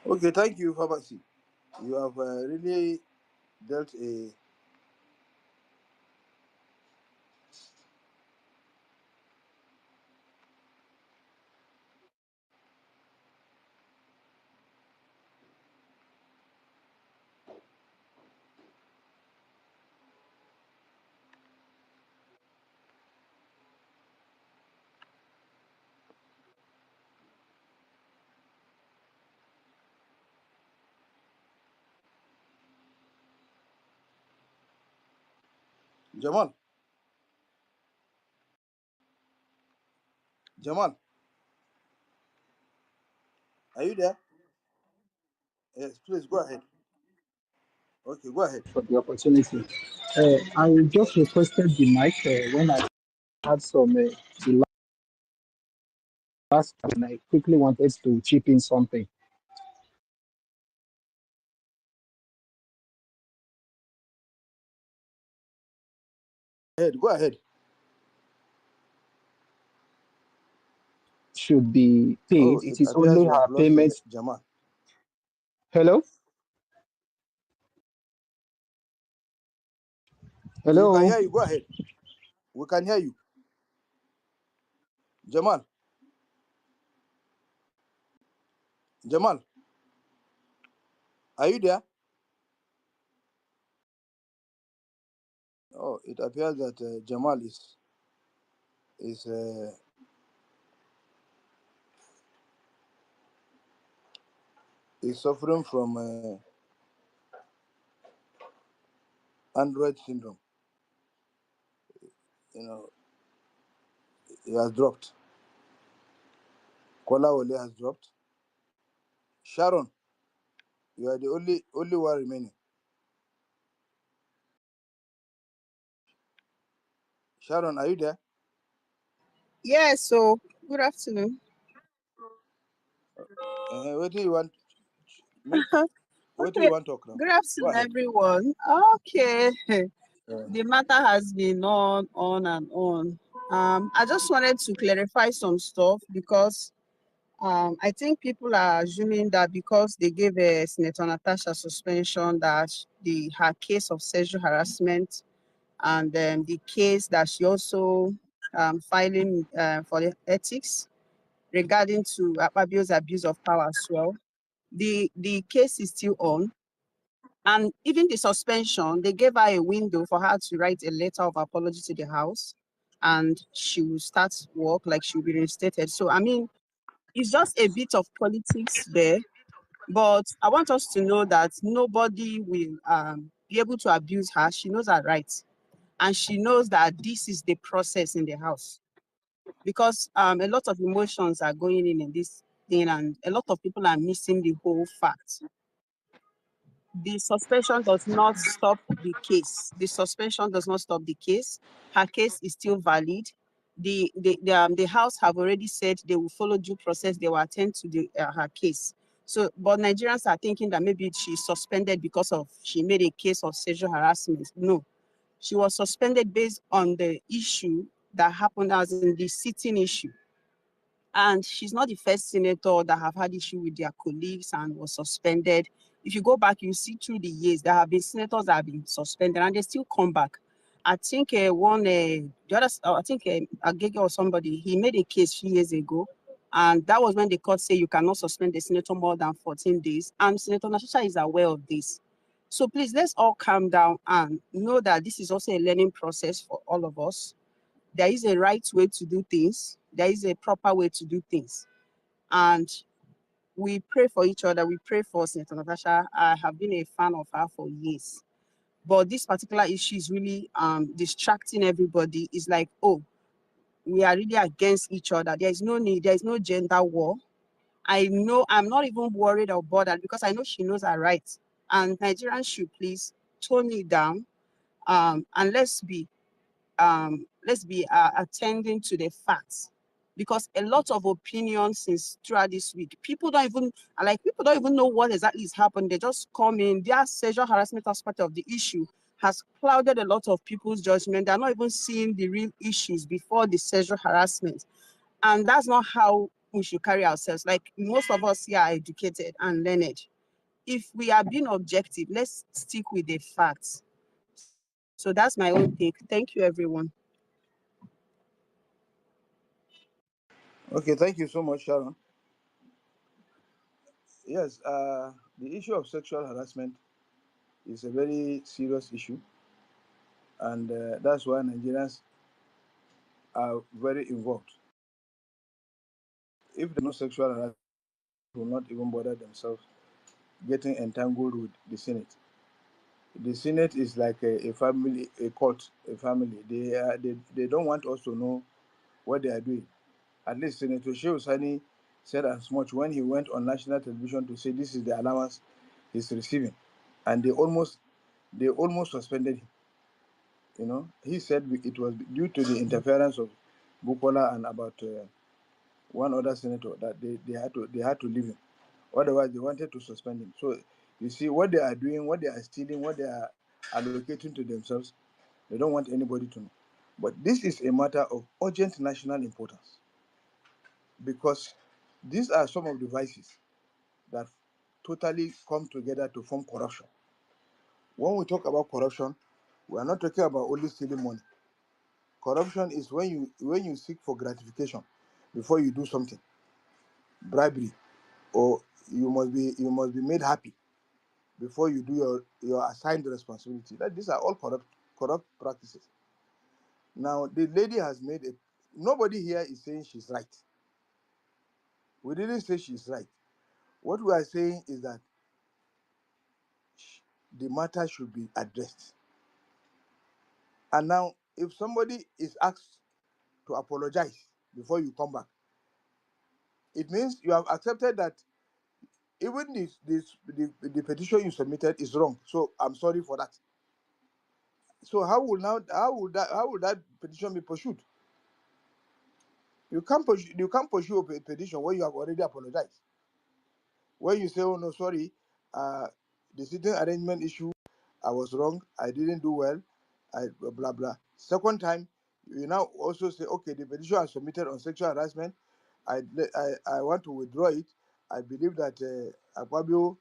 Okay, thank you, Pharmacy. You have really dealt a. Jamal. Jamal, are you there? Yes, please go ahead. Okay, go ahead. For the opportunity. I just requested the mic when I had the last, and I quickly wanted to chip in something. Go ahead. Should be paid. Oh, It it is appears only we have her lost payment. Jamal. Hello? We can Hello? hear you. Go ahead. We can hear you. Jamal. Jamal, are you there? Oh, it appears that Jamal is suffering from Android syndrome. You know, he has dropped. Kola Ole has dropped. Sharon, you are the only one remaining. Sharon, are you there? Yes, so good afternoon. What do you want? What do you Okay, want to talk now? good Go afternoon, ahead. everyone. Okay, the matter has been on and on. I just wanted to clarify some stuff because I think people are assuming that because they gave Senator Natasha suspension, that her case of sexual harassment and the case that she also filing for the ethics regarding to Akpabio's abuse of power as well. The case is still on. And even the suspension, they gave her a window for her to write a letter of apology to the House, and she will start work, like she'll be reinstated. So, I mean, it's just a bit of politics there, but I want us to know that nobody will be able to abuse her. She knows her rights, and she knows that this is the process in the House, because a lot of emotions are going in this thing, and a lot of people are missing the whole fact. The suspension does not stop the case. The suspension does not stop the case. Her case is still valid. The House have already said they will follow due process. They will attend to her case. So, but Nigerians are thinking that maybe she's suspended because of she made a case of sexual harassment. No, she was suspended based on the issue that happened, as in the sitting issue. And she's not the first senator that have had issue with their colleagues and was suspended. If you go back, you see through the years, there have been senators that have been suspended and they still come back. I think I think Agege or somebody, he made a case a few years ago. And that was when the court said you cannot suspend the senator more than 14 days. And Senator Natasha is aware of this. So please, let's all calm down and know that this is also a learning process for all of us. There is a right way to do things. there is a proper way to do things. And we pray for each other. We pray for Senator Natasha. I have been a fan of her for years. But this particular issue is really distracting everybody. It's like, oh, we are really against each other. There is no need. There is no gender war. I know I'm not even worried or bothered because I know she knows her rights. And Nigerians should please tone it down, and let's be attending to the facts, because a lot of opinions since throughout this week, people don't even know what exactly is happening. They just come in. Their sexual harassment aspect of the issue has clouded a lot of people's judgment. They're not even seeing the real issues before the sexual harassment. And that's not how we should carry ourselves. Like, most of us here are educated and learned. If we are being objective, let's stick with the facts. So that's my own take. Thank you, everyone. Okay, thank you so much, Sharon. Yes, the issue of sexual harassment is a very serious issue, and that's why Nigerians are very involved. If there's no sexual harassment, they will not even bother themselves getting entangled with the Senate. The Senate is like a family, a court, a family. They don't want us to know what they are doing. At least Senator Shehu Sani said as much when he went on national television to say this is the allowance he's receiving, and they almost suspended him. You know, he said it was due to the interference of Bukola and about one other senator that they had to leave him. Otherwise, they wanted to suspend him. So you see what they are doing, what they are stealing, what they are allocating to themselves. They don't want anybody to know. But this is a matter of urgent national importance because these are some of the vices that totally come together to form corruption. When we talk about corruption, we are not talking about only stealing money. Corruption is when you seek for gratification before you do something, bribery, or you must be made happy before you do your assigned responsibility. These are all corrupt practices. Now the lady has made a. Nobody here is saying she's right. We didn't say she's right. What we are saying is that the matter should be addressed. And now, if somebody is asked to apologize before you come back, it means you have accepted that even the petition you submitted is wrong. So I'm sorry for that. So how will that petition be pursued? You can't pursue a petition when you have already apologized. When you say, oh no, sorry, the sitting arrangement issue, I was wrong, I didn't do well, I blah blah. Second time, you now also say, okay, the petition I submitted on sexual harassment, I want to withdraw it. I believe that Akpabio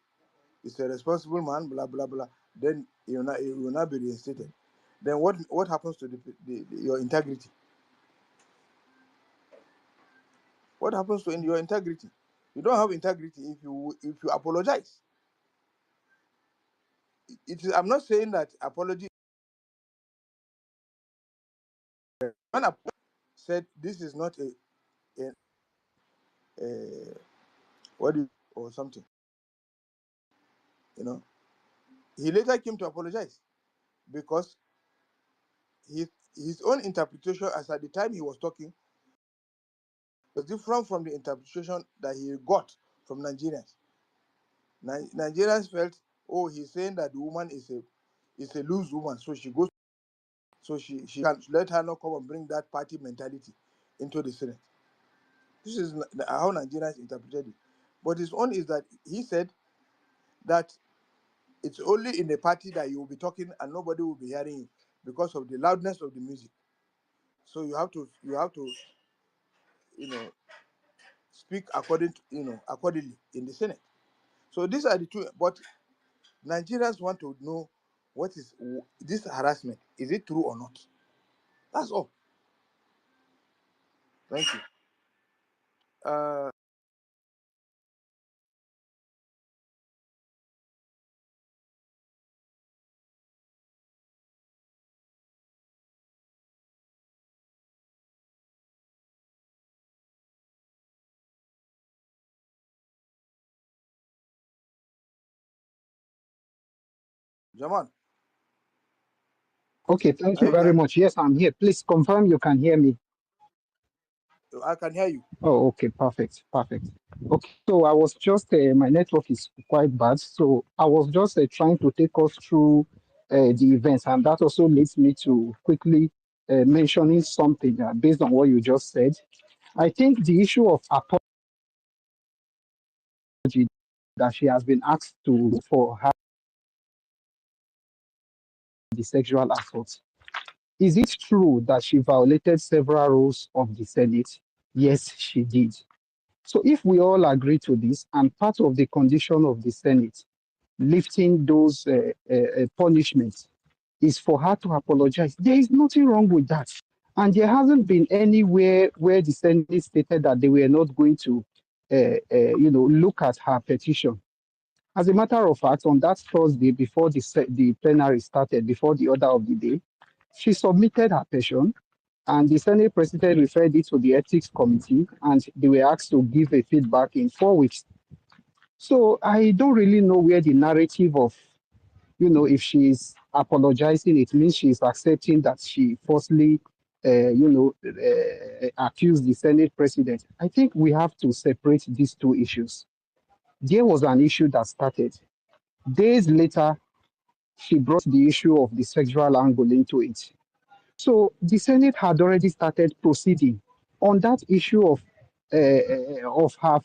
is a responsible man, blah blah blah. Then you will not be reinstated. Then what happens to your integrity? What happens to your integrity? You don't have integrity if you apologize. I'm not saying that apology. When I said this is not a what do you, or something, you know, he later came to apologize because his own interpretation, as at the time he was talking, was different from the interpretation that he got from Nigerians. Nigerians felt, oh, he's saying that the woman is a loose woman, so she goes, so she can let her not come and bring that party mentality into the Senate. This is how Nigerians interpreted it. But his own is that he said that it's only in the party that you will be talking and nobody will be hearing you because of the loudness of the music. So you have to you know speak accordingly in the Senate. So these are the two. But Nigerians want to know what is this harassment? Is it true or not? That's all. Thank you. Uh, Jamal, Okay, thank are you you very there? much. Yes, I'm here. Please confirm you can hear me. I can hear you. Oh, okay, perfect, perfect. Okay, so I was just, my network is quite bad, so I was just trying to take us through the events, and that also leads me to quickly mentioning something based on what you just said. I think the issue of apology that she has been asked to for her the sexual assault. Is it true that she violated several rules of the Senate? Yes, she did. So if we all agree to this, and part of the condition of the Senate lifting those punishments is for her to apologize, there is nothing wrong with that. And there hasn't been anywhere where the Senate stated that they were not going to, look at her petition. As a matter of fact, on that Thursday before the plenary started, before the order of the day, she submitted her petition, and the Senate President referred it to the Ethics Committee, and they were asked to give a feedback in 4 weeks. So I don't really know where the narrative of, if she's apologizing, it means she's accepting that she falsely, accused the Senate President. I think we have to separate these two issues. There was an issue that started. Days later, she brought the issue of the sexual angle into it. So the Senate had already started proceeding on that issue of her,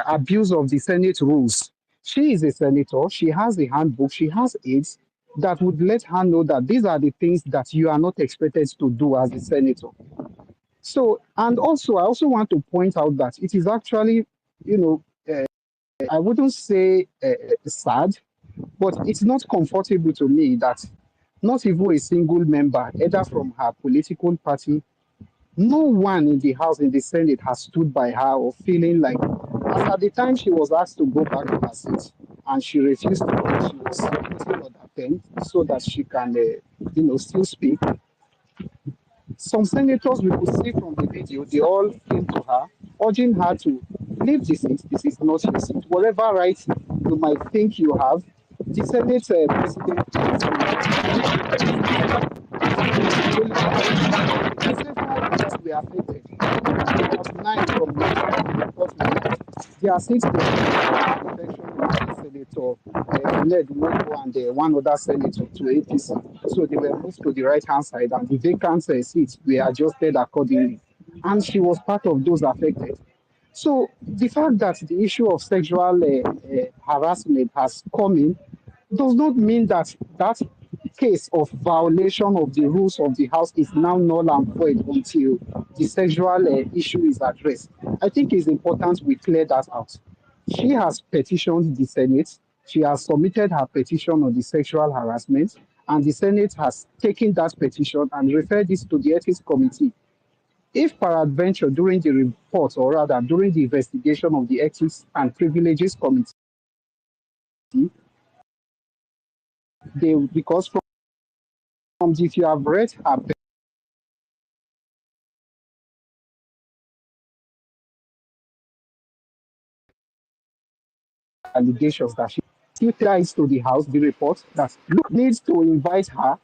abuse of the Senate rules. She is a senator. She has a handbook. She has aides that would let her know that these are the things that you are not expected to do as a senator. So, and also, I also want to point out that it is actually, you know, I wouldn't say sad, but it's not comfortable to me that not even a single member, either from her political party, no one in the House, in the Senate, has stood by her or feeling like, as at the time she was asked to go back to her seat and she refused to go, she was putting on her pen so that she can, still speak. Some senators we could see from the video, they all came to her, urging her to leave the seat. This is not your seat. Whatever rights you might think you have, the Senate president were affected. It was 9 from the report made. There are 6 protection of Senator Ned Nwoko and one other senator to APC. So they were moved to the right hand side, and the vacant seats were adjusted accordingly. And she was part of those affected. So the fact that the issue of sexual harassment has come in does not mean that that case of violation of the rules of the house is now null and void until the sexual issue is addressed. I think it's important we clear that out. She has petitioned the Senate. She has submitted her petition on the sexual harassment, and the Senate has taken that petition and referred it to the Ethics Committee. If peradventure during the report, or rather during the investigation of the Ethics and Privileges Committee, they, because from if you have read her allegations that she still ties to the House, the report that look needs to invite her.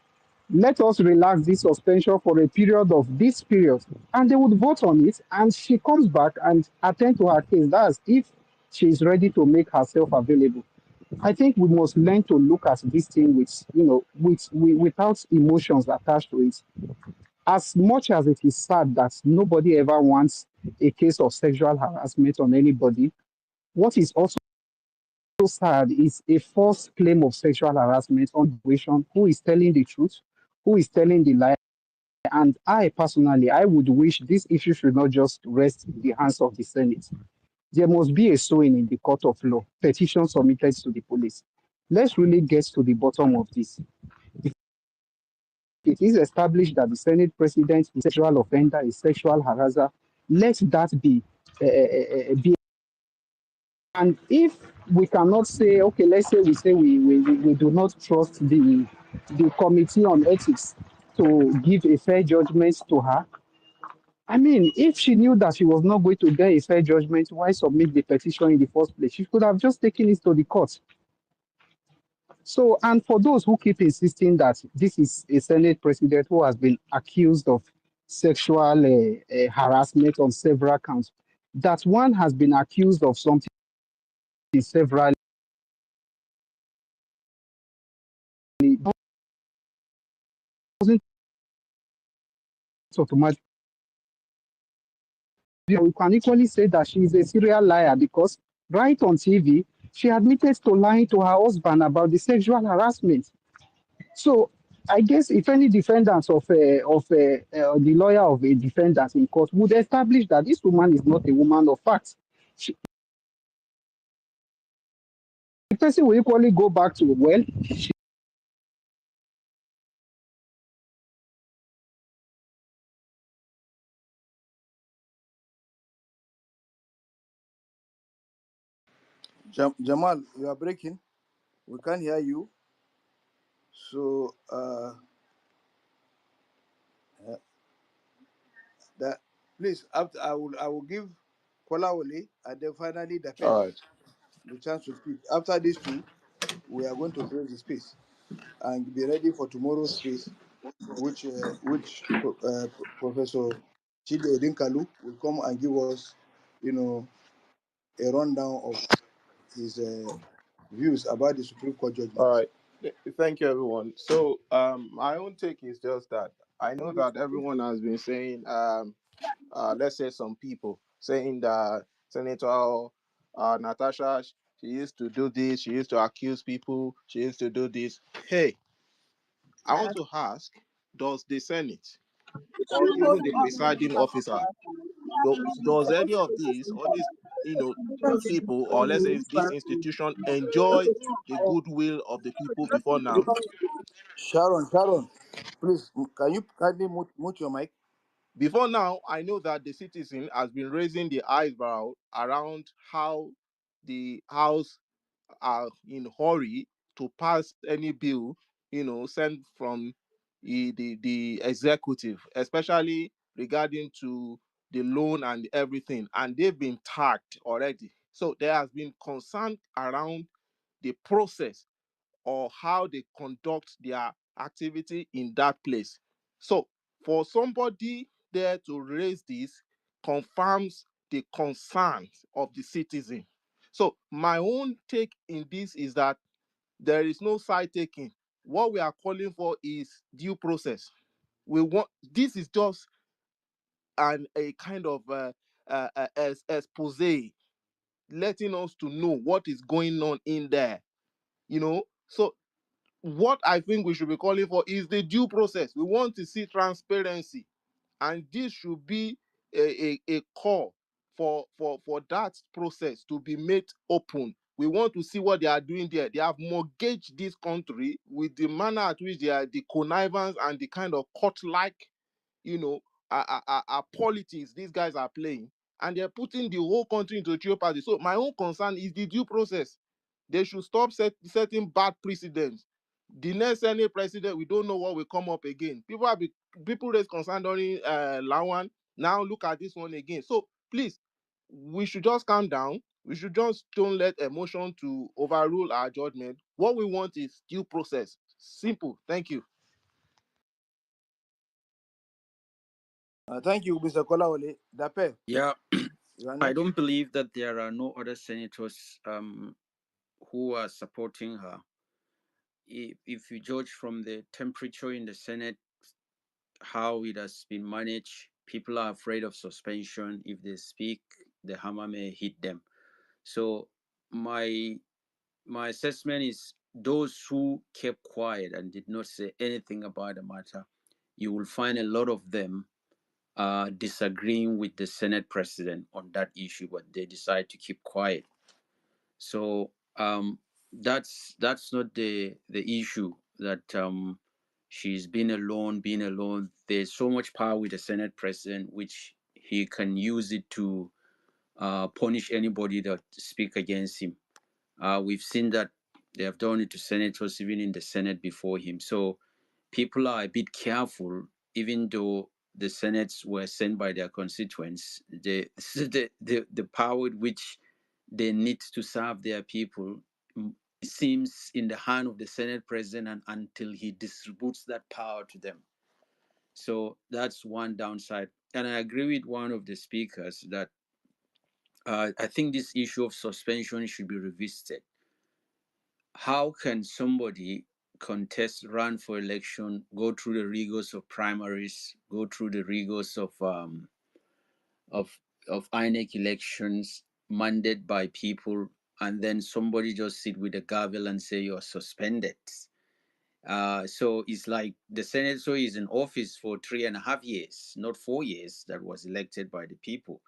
Let us relax this suspension for a period of this period, and they would vote on it. And she comes back and attend to her case. That's if she is ready to make herself available. I think we must learn to look at this thing with, without emotions attached to it. As much as it is sad that nobody ever wants a case of sexual harassment on anybody, what is also sad is a false claim of sexual harassment on the situation who is telling the truth, who is telling the lie. And I personally, I would wish this issue should not just rest in the hands of the Senate. There must be a suing in the court of law, petition submitted to the police. Let's really get to the bottom of this. If it is established that the Senate president is a sexual offender, a sexual harasser, let that be. And if we cannot say, okay, let's say we do not trust the Committee on Ethics to give a fair judgment to her. I mean, if she knew that she was not going to get a fair judgment, why submit the petition in the first place? She could have just taken it to the court. So, and for those who keep insisting that this is a Senate president who has been accused of sexual harassment on several counts, that one has been accused of something severally doesn't automatically. We can equally say that she is a serial liar because right on TV, she admitted to lying to her husband about the sexual harassment. So I guess if any defendants the lawyer of a defendant in court would establish that this woman is not a woman of facts, the person will equally go back to, well, Jamal, you are breaking. We can't hear you. So that please after I will give Kolawole and then finally Dape All right. the chance to speak. After these two, we are going to close the space and be ready for tomorrow's space, which Professor Chide Odinkalu will come and give us, you know, a rundown of his views about the Supreme Court All judgment. right. Thank you, everyone. So, my own take is just that I know that everyone has been saying, let's say some people saying that Senator Natasha, she used to do this, she used to accuse people, she used to do this. Hey, I want to ask, does the Senate or even the presiding officer, does any of these or these, people, or let's say this institution, enjoy the goodwill of the people before now? Sharon, please, can you kindly mute your mic? Before now, I know that the citizen has been raising the eyebrow around how the House are in hurry to pass any bill, sent from the executive, especially regarding to the loan and everything, and they've been tagged already. So there has been concern around the process or how they conduct their activity in that place. So for somebody there to raise this confirms the concerns of the citizen. So my own take in this is that there is no side taking. What we are calling for is due process. We want, this is just a kind of expose, letting us to know what is going on in there. So what I think we should be calling for is the due process. We want to see transparency, and this should be a call for that process to be made open. We want to see what they are doing there. They have mortgaged this country with the manner at which they are, the connivance and the kind of court-like, you know, politics these guys are playing, and they're putting the whole country into jeopardy. So my own concern is the due process. They should stop setting bad precedents. The next any president, we don't know what will come up again. People raise concern during Lawan. Now look at this one again. So please, we should just calm down. We should just don't let emotion to overrule our judgment. What we want is due process. Simple. Thank you. Thank you, Mr. Kolawole. Dape, Yeah, you are I next. don't believe that there are no other senators who are supporting her. If you judge from the temperature in the Senate, how it has been managed, people are afraid of suspension. If they speak, the hammer may hit them. So my assessment is those who kept quiet and did not say anything about the matter, you will find a lot of them disagreeing with the Senate president on that issue, but they decide to keep quiet. So that's not the issue that she's being alone. There's so much power with the Senate president, which he can use it to punish anybody that speak against him. We've seen that they have done it to senators even in the Senate before him. So people are a bit careful, even though the senates were sent by their constituents. The power with which they need to serve their people seems in the hand of the Senate president and until he distributes that power to them. So that's one downside. And I agree with one of the speakers that I think this issue of suspension should be revisited. How can somebody contest, run for election, go through the rigors of primaries, go through the rigors of of INEC elections mandated by people, and then somebody just sit with a gavel and say you're suspended? So it's like the senator is in office for 3.5 years, not 4 years, that was elected by the people.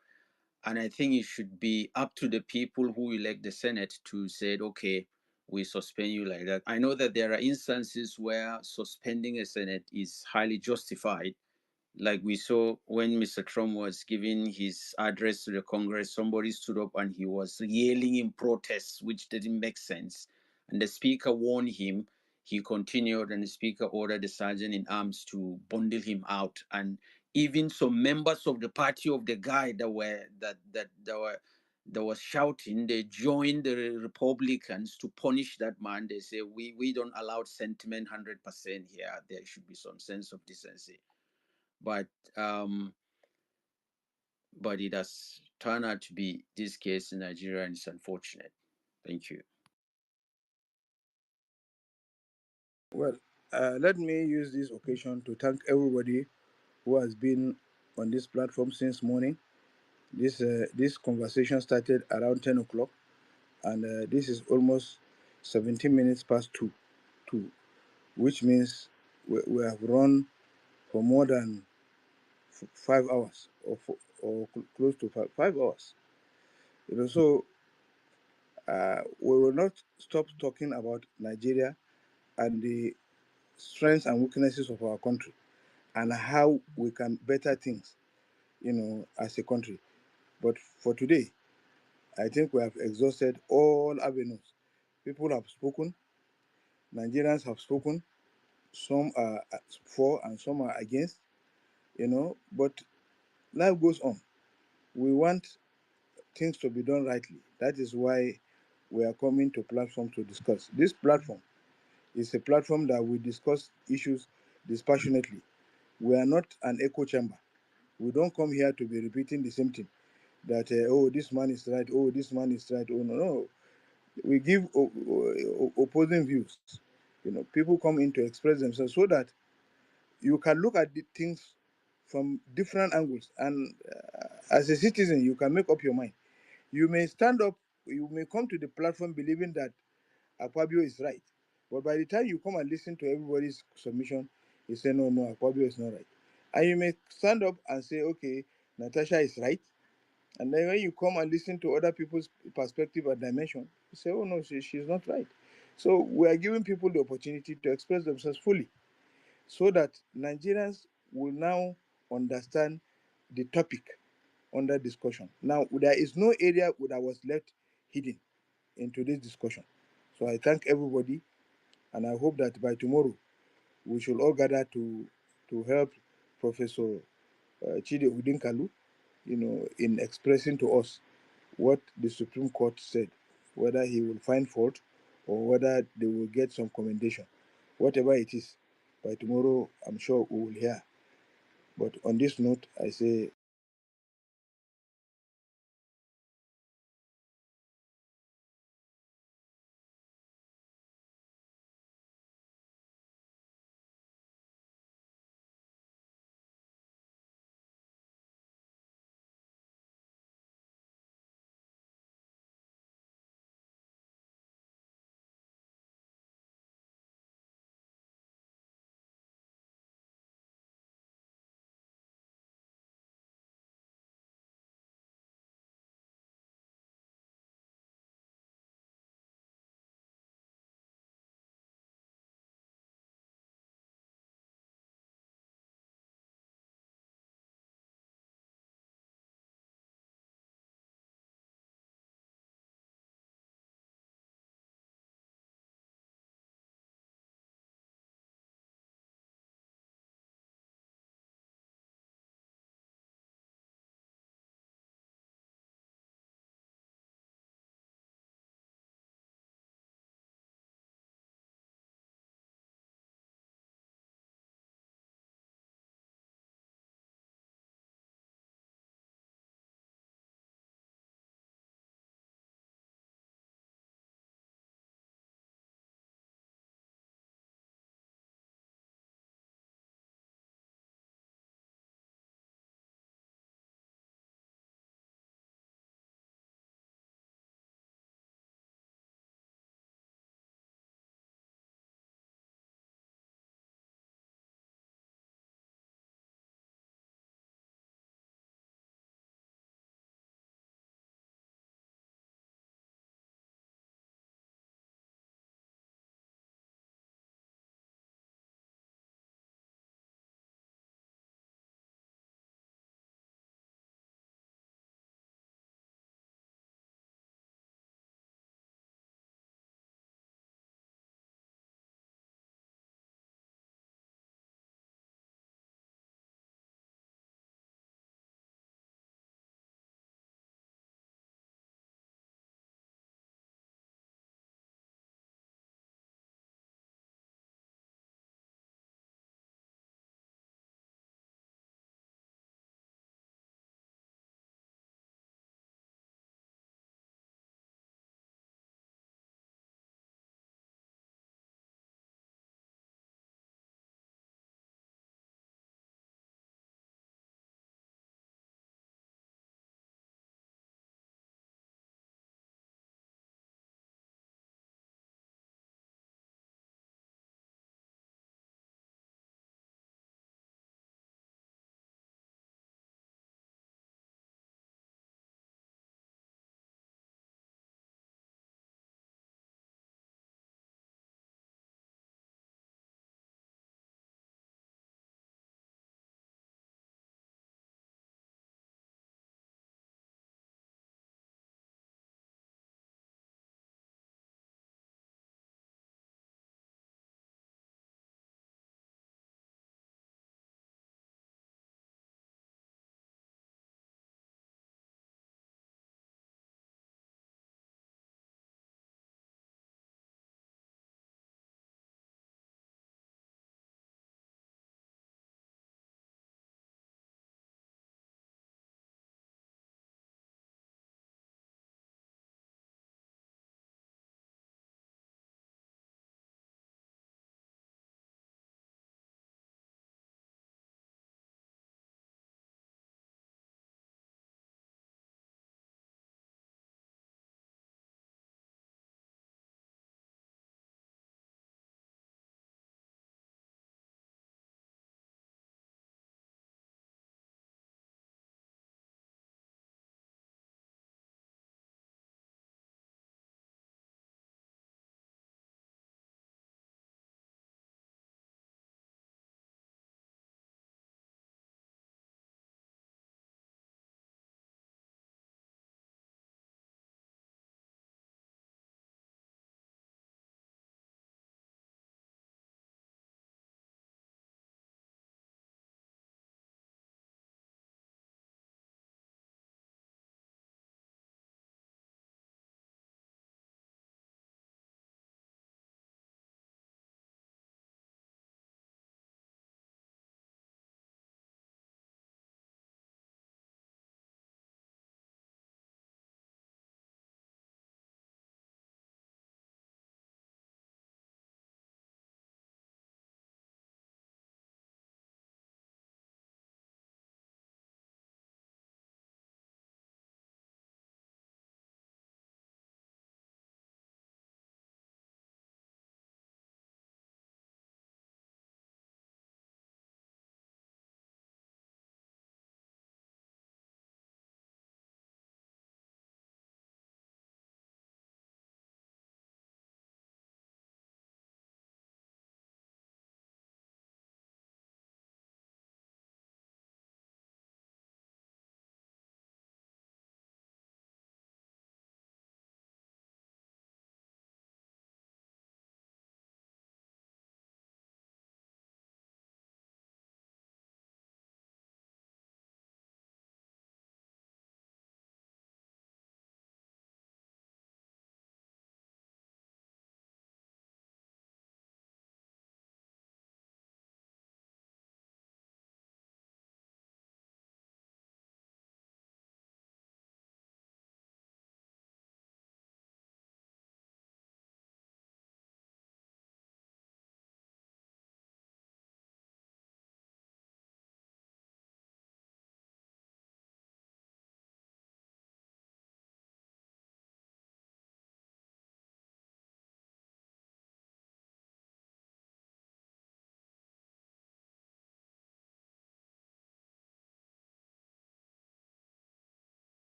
And I think it should be up to the people who elect the Senate to say, okay, we suspend you like that. I know that there are instances where suspending a Senate is highly justified, like we saw when Mr. Trump was giving his address to the Congress. Somebody stood up and he was yelling in protest, which didn't make sense. And the speaker warned him. He continued, and the speaker ordered the sergeant in arms to bundle him out. And even some members of the party of the guy that was shouting, they joined the Republicans to punish that man. They say we don't allow sentiment 100% here. There should be some sense of decency. But but it has turned out to be this case in Nigeria, and it's unfortunate. Thank you. Well, let me use this occasion to thank everybody who has been on this platform since morning. This conversation started around 10 o'clock, and this is almost 17 minutes past two, which means we have run for more than 5 hours, or close to 5 hours. So we will not stop talking about Nigeria and the strengths and weaknesses of our country and how we can better things, as a country. But for today, I think we have exhausted all avenues. People have spoken, Nigerians have spoken, some are for and some are against, but life goes on. We want things to be done rightly. That is why we are coming to platform to discuss. This platform is a platform that we discuss issues dispassionately. We are not an echo chamber. We don't come here to be repeating the same thing. That oh, this man is right. Oh, this man is right. Oh, no, no. We give opposing views. People come in to express themselves so that you can look at the things from different angles, and as a citizen, you can make up your mind. You may stand up. You may come to the platform believing that Akpabio is right, but by the time you come and listen to everybody's submission, you say no, no, Akpabio is not right. And you may stand up and say, okay, Natasha is right. And then when you come and listen to other people's perspective or dimension, you say, oh no, she's not right. So we are giving people the opportunity to express themselves fully so that Nigerians will now understand the topic under discussion. Now, there is no area that was left hidden in today's discussion. So I thank everybody, and I hope that by tomorrow we should all gather to help Professor Chide Udinkalu, in expressing to us what the Supreme Court said, whether he will find fault or whether they will get some commendation. Whatever it is, by tomorrow, I'm sure we will hear. But on this note, I say